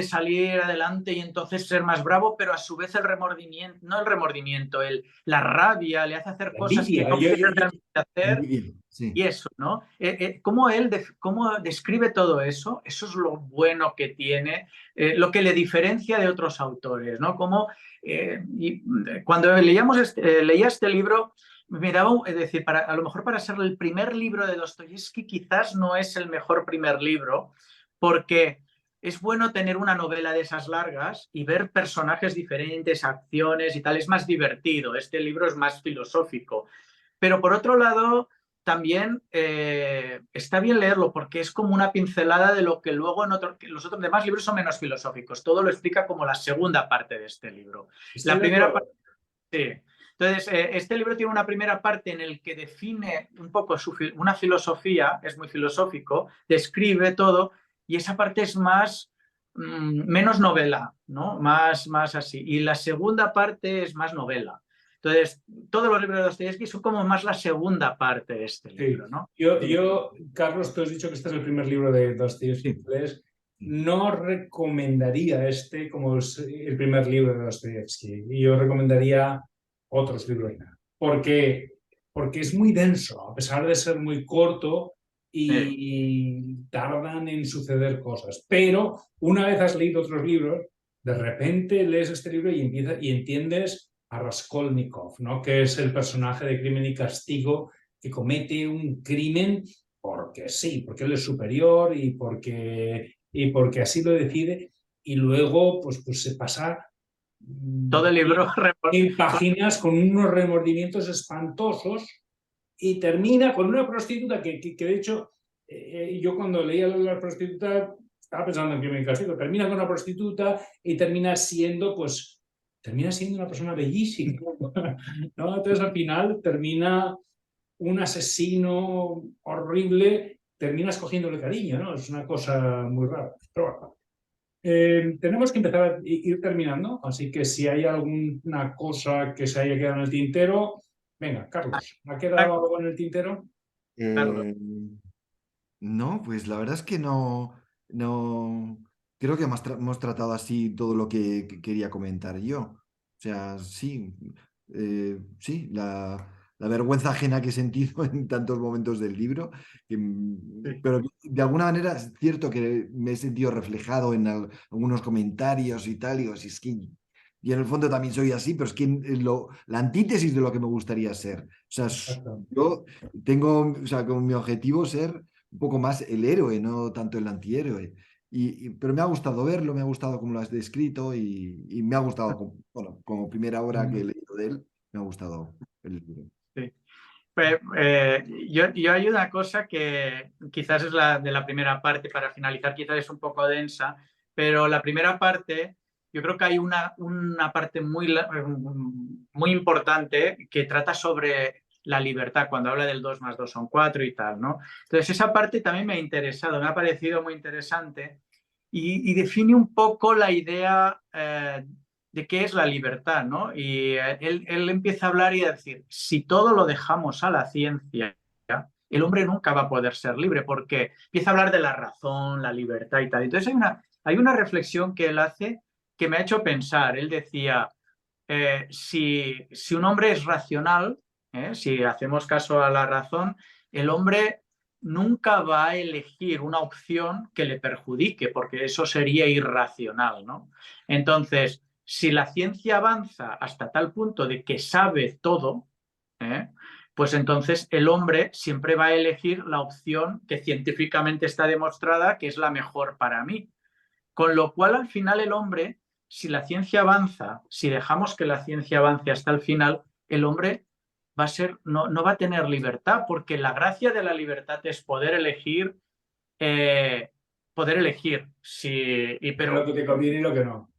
salir adelante y entonces ser más bravo, pero a su vez el remordimiento, no el remordimiento, la rabia le hace hacer La cosas que envidia. no quiere realmente hacer. Envidia, sí. Y eso, ¿no? Cómo él cómo describe todo eso, eso es lo bueno que tiene, lo que le diferencia de otros autores, ¿no? Cuando leía este libro, me daba, es decir, a lo mejor para ser el primer libro de Dostoyevsky quizás no es el mejor primer libro, porque es bueno tener una novela de esas largas y ver personajes diferentes, acciones y tal, es más divertido, este libro es más filosófico. Pero por otro lado, también está bien leerlo porque es como una pincelada de lo que luego los otros demás libros son menos filosóficos. Todo lo explica como la segunda parte de este libro. Estoy La de primera parte, acuerdo. sí. Entonces, este libro tiene una primera parte en el que define un poco una filosofía, es muy filosófico, describe todo, y esa parte es más, menos novela, ¿no? Más así. Y la segunda parte es más novela. Entonces, todos los libros de Dostoyevsky son como más la segunda parte de este Sí. libro, ¿no? Carlos, tú has dicho que este es el primer libro de Dostoyevsky Sí. que lees. No recomendaría este como el primer libro de Dostoyevsky. Y yo recomendaría otros libros. Porque, porque es muy denso, a pesar de ser muy corto Sí. y tardan en suceder cosas. Pero una vez has leído otros libros, de repente lees este libro y entiendes a Raskolnikov, ¿no? Que es el personaje de Crimen y Castigo que comete un crimen porque sí, porque él es superior y porque así lo decide, y luego pues se pasa Todo el libro 100 páginas con unos remordimientos espantosos y termina con una prostituta que de hecho yo cuando leía la prostituta estaba pensando en Crimen y Castigo, termina con una prostituta y termina siendo una persona bellísima, ¿no? Entonces al final termina un asesino horrible, terminas cogiéndole cariño, ¿no? Es una cosa muy rara. Pero bueno, tenemos que empezar a ir terminando, así que si hay alguna cosa que se haya quedado en el tintero, venga, Carlos, ¿ha quedado algo en el tintero? Carlos. Eh, no, pues la verdad es que no, creo que hemos tratado así todo lo que quería comentar yo. O sea, sí, sí, la vergüenza ajena que he sentido en tantos momentos del libro, Sí. pero de alguna manera es cierto que me he sentido reflejado en algunos comentarios y tal, y digo, si es que y en el fondo también soy así, pero es que la antítesis de lo que me gustaría ser. O sea, Exacto. yo tengo, o sea, como mi objetivo ser un poco más el héroe, no tanto el antihéroe. Pero me ha gustado verlo, me ha gustado cómo lo has descrito y me ha gustado, bueno, como primera obra que he leído de él, me ha gustado el libro. Sí. Yo hay una cosa que quizás es la de la primera parte, para finalizar, quizás es un poco densa, pero la primera parte, yo creo que hay una parte muy importante que trata sobre la libertad, cuando habla del 2 más 2 son 4 y tal, ¿no? Entonces, esa parte también me ha interesado, me ha parecido muy interesante y define un poco la idea de qué es la libertad, ¿no? Y él empieza a hablar y a decir, si todo lo dejamos a la ciencia, el hombre nunca va a poder ser libre, porque empieza a hablar de la razón, la libertad y tal. Entonces hay una reflexión que él hace que me ha hecho pensar. Él decía, si un hombre es racional, si hacemos caso a la razón, el hombre nunca va a elegir una opción que le perjudique, porque eso sería irracional, ¿no? Entonces, si la ciencia avanza hasta tal punto de que sabe todo, pues entonces el hombre siempre va a elegir la opción que científicamente está demostrada que es la mejor para mí. Con lo cual, al final, el hombre, si la ciencia avanza, si dejamos que la ciencia avance hasta el final, el hombre no va a tener libertad, porque la gracia de la libertad es poder elegir. Entre lo que te conviene y lo que no.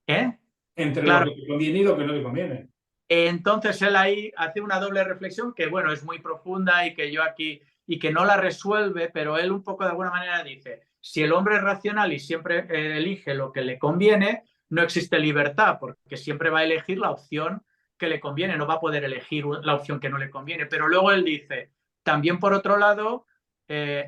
¿Eh? Entre lo Claro. que te conviene y lo que no te conviene. Entonces él ahí hace una doble reflexión que, bueno, es muy profunda y que yo aquí, y que no la resuelve, pero él un poco de alguna manera dice, Si el hombre es racional y siempre elige lo que le conviene, no existe libertad, porque siempre va a elegir la opción que le conviene, no va a poder elegir la opción que no le conviene. Pero luego él dice, también por otro lado,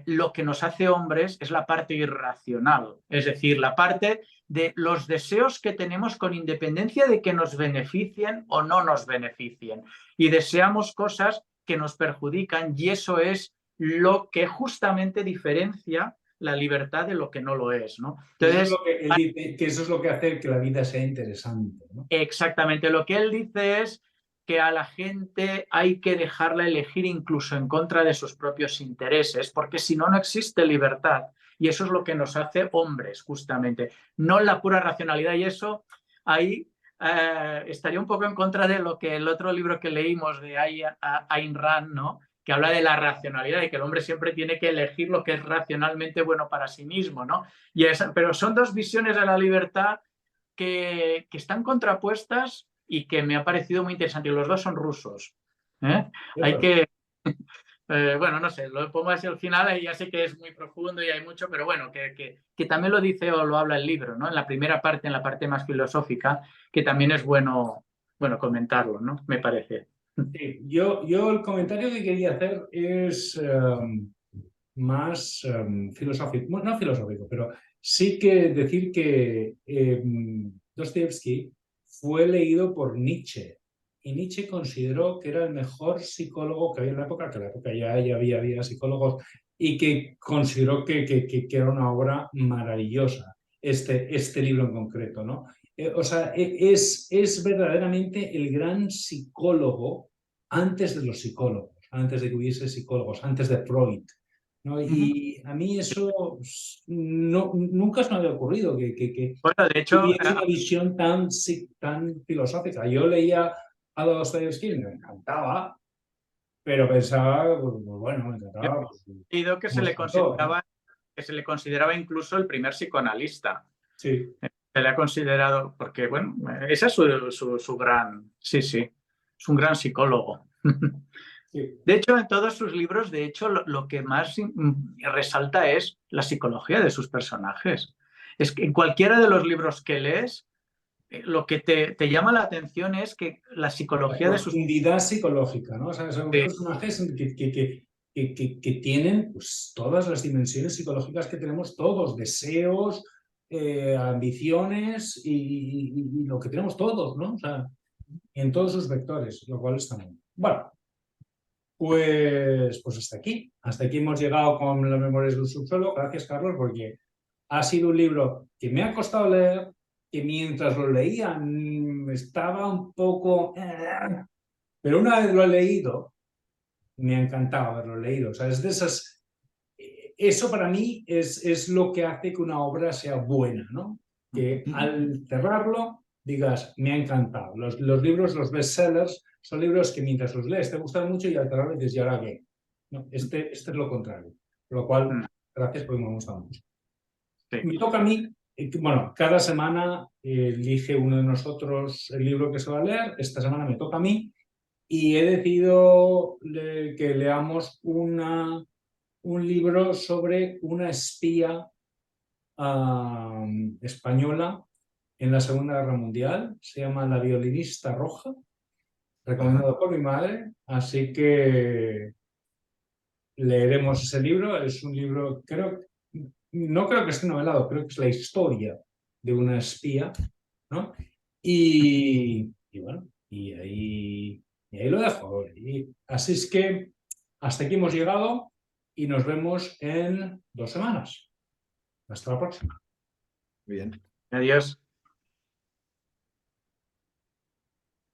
lo que nos hace hombres es la parte irracional, es decir, la parte de los deseos que tenemos con independencia de que nos beneficien o no nos beneficien. Y deseamos cosas que nos perjudican y eso es lo que justamente diferencia la libertad de lo que no lo es, ¿no? Entonces, eso es lo que él dice, que eso es lo que hace que la vida sea interesante, ¿no? Exactamente, lo que él dice es que a la gente hay que dejarla elegir incluso en contra de sus propios intereses, porque si no, no existe libertad. Y eso es lo que nos hace hombres, justamente, no la pura racionalidad. Y eso ahí estaría un poco en contra de lo que el otro libro que leímos de Ayn Rand, ¿no? Que habla de la racionalidad y que el hombre siempre tiene que elegir lo que es racionalmente bueno para sí mismo, ¿no? Pero son dos visiones de la libertad que están contrapuestas y que me ha parecido muy interesante. Y los dos son rusos. Hay que... bueno, no sé, lo pongo así al final y ya sé que es muy profundo y hay mucho, pero bueno, que también lo dice o lo habla el libro, ¿no? En la primera parte, en la parte más filosófica, que también es bueno comentarlo, ¿no? Me parece. Sí, yo el comentario que quería hacer es más filosófico, no filosófico, pero sí que decir que Dostoyevsky fue leído por Nietzsche y Nietzsche consideró que era el mejor psicólogo que había en la época, que en la época ya había psicólogos, y que consideró que era una obra maravillosa, este libro en concreto, ¿no? O sea, es verdaderamente el gran psicólogo antes de los psicólogos, antes de que hubiese psicólogos, antes de Freud, ¿no? Y a mí eso nunca se me había ocurrido que bueno, de hecho, tuviese una visión tan filosófica. Yo leía a Dostoyevsky, me encantaba, pero pensaba, pues, bueno, me encantaba. Pues, he leído que se le consideraba incluso el primer psicoanalista. Sí. Se le ha considerado, porque bueno, esa es su gran, sí, es un gran psicólogo. Sí. De hecho, en todos sus libros, de hecho, lo que más resalta es la psicología de sus personajes. Es que en cualquiera de los libros que lees, lo que te llama la atención es que la psicología La de sus... profundidad psicológica, ¿no? O sea, son personajes que tienen pues, todas las dimensiones psicológicas que tenemos todos, deseos, ambiciones y lo que tenemos todos, ¿no? O sea, en todos sus vectores, lo cual está muy bien. Bueno, pues hasta aquí. Hasta aquí hemos llegado con las memorias del subsuelo. Gracias, Carlos, porque ha sido un libro que me ha costado leer, que mientras lo leía estaba un poco... pero una vez lo he leído, me ha encantado haberlo leído. O sea, es de esas... Eso para mí es lo que hace que una obra sea buena, ¿no? Que al cerrarlo digas, me ha encantado. Los libros, los bestsellers, son libros que mientras los lees te gustan mucho y al cerrarlo dices, ¿y ahora qué? No, este es lo contrario. Por lo cual, gracias porque me ha gustado mucho. Sí. Me toca a mí, bueno, cada semana elige uno de nosotros el libro que se va a leer. Esta semana me toca a mí y he decidido que leamos un libro sobre una espía española en la Segunda Guerra Mundial. Se llama La violinista roja, recomendado por mi madre. Así que leeremos ese libro. Es un libro, no creo que esté novelado, creo que es la historia de una espía, ¿no? Y bueno, y ahí lo dejo. Así es que hasta aquí hemos llegado y nos vemos en 2 semanas. Hasta la próxima. Muy bien. Adiós.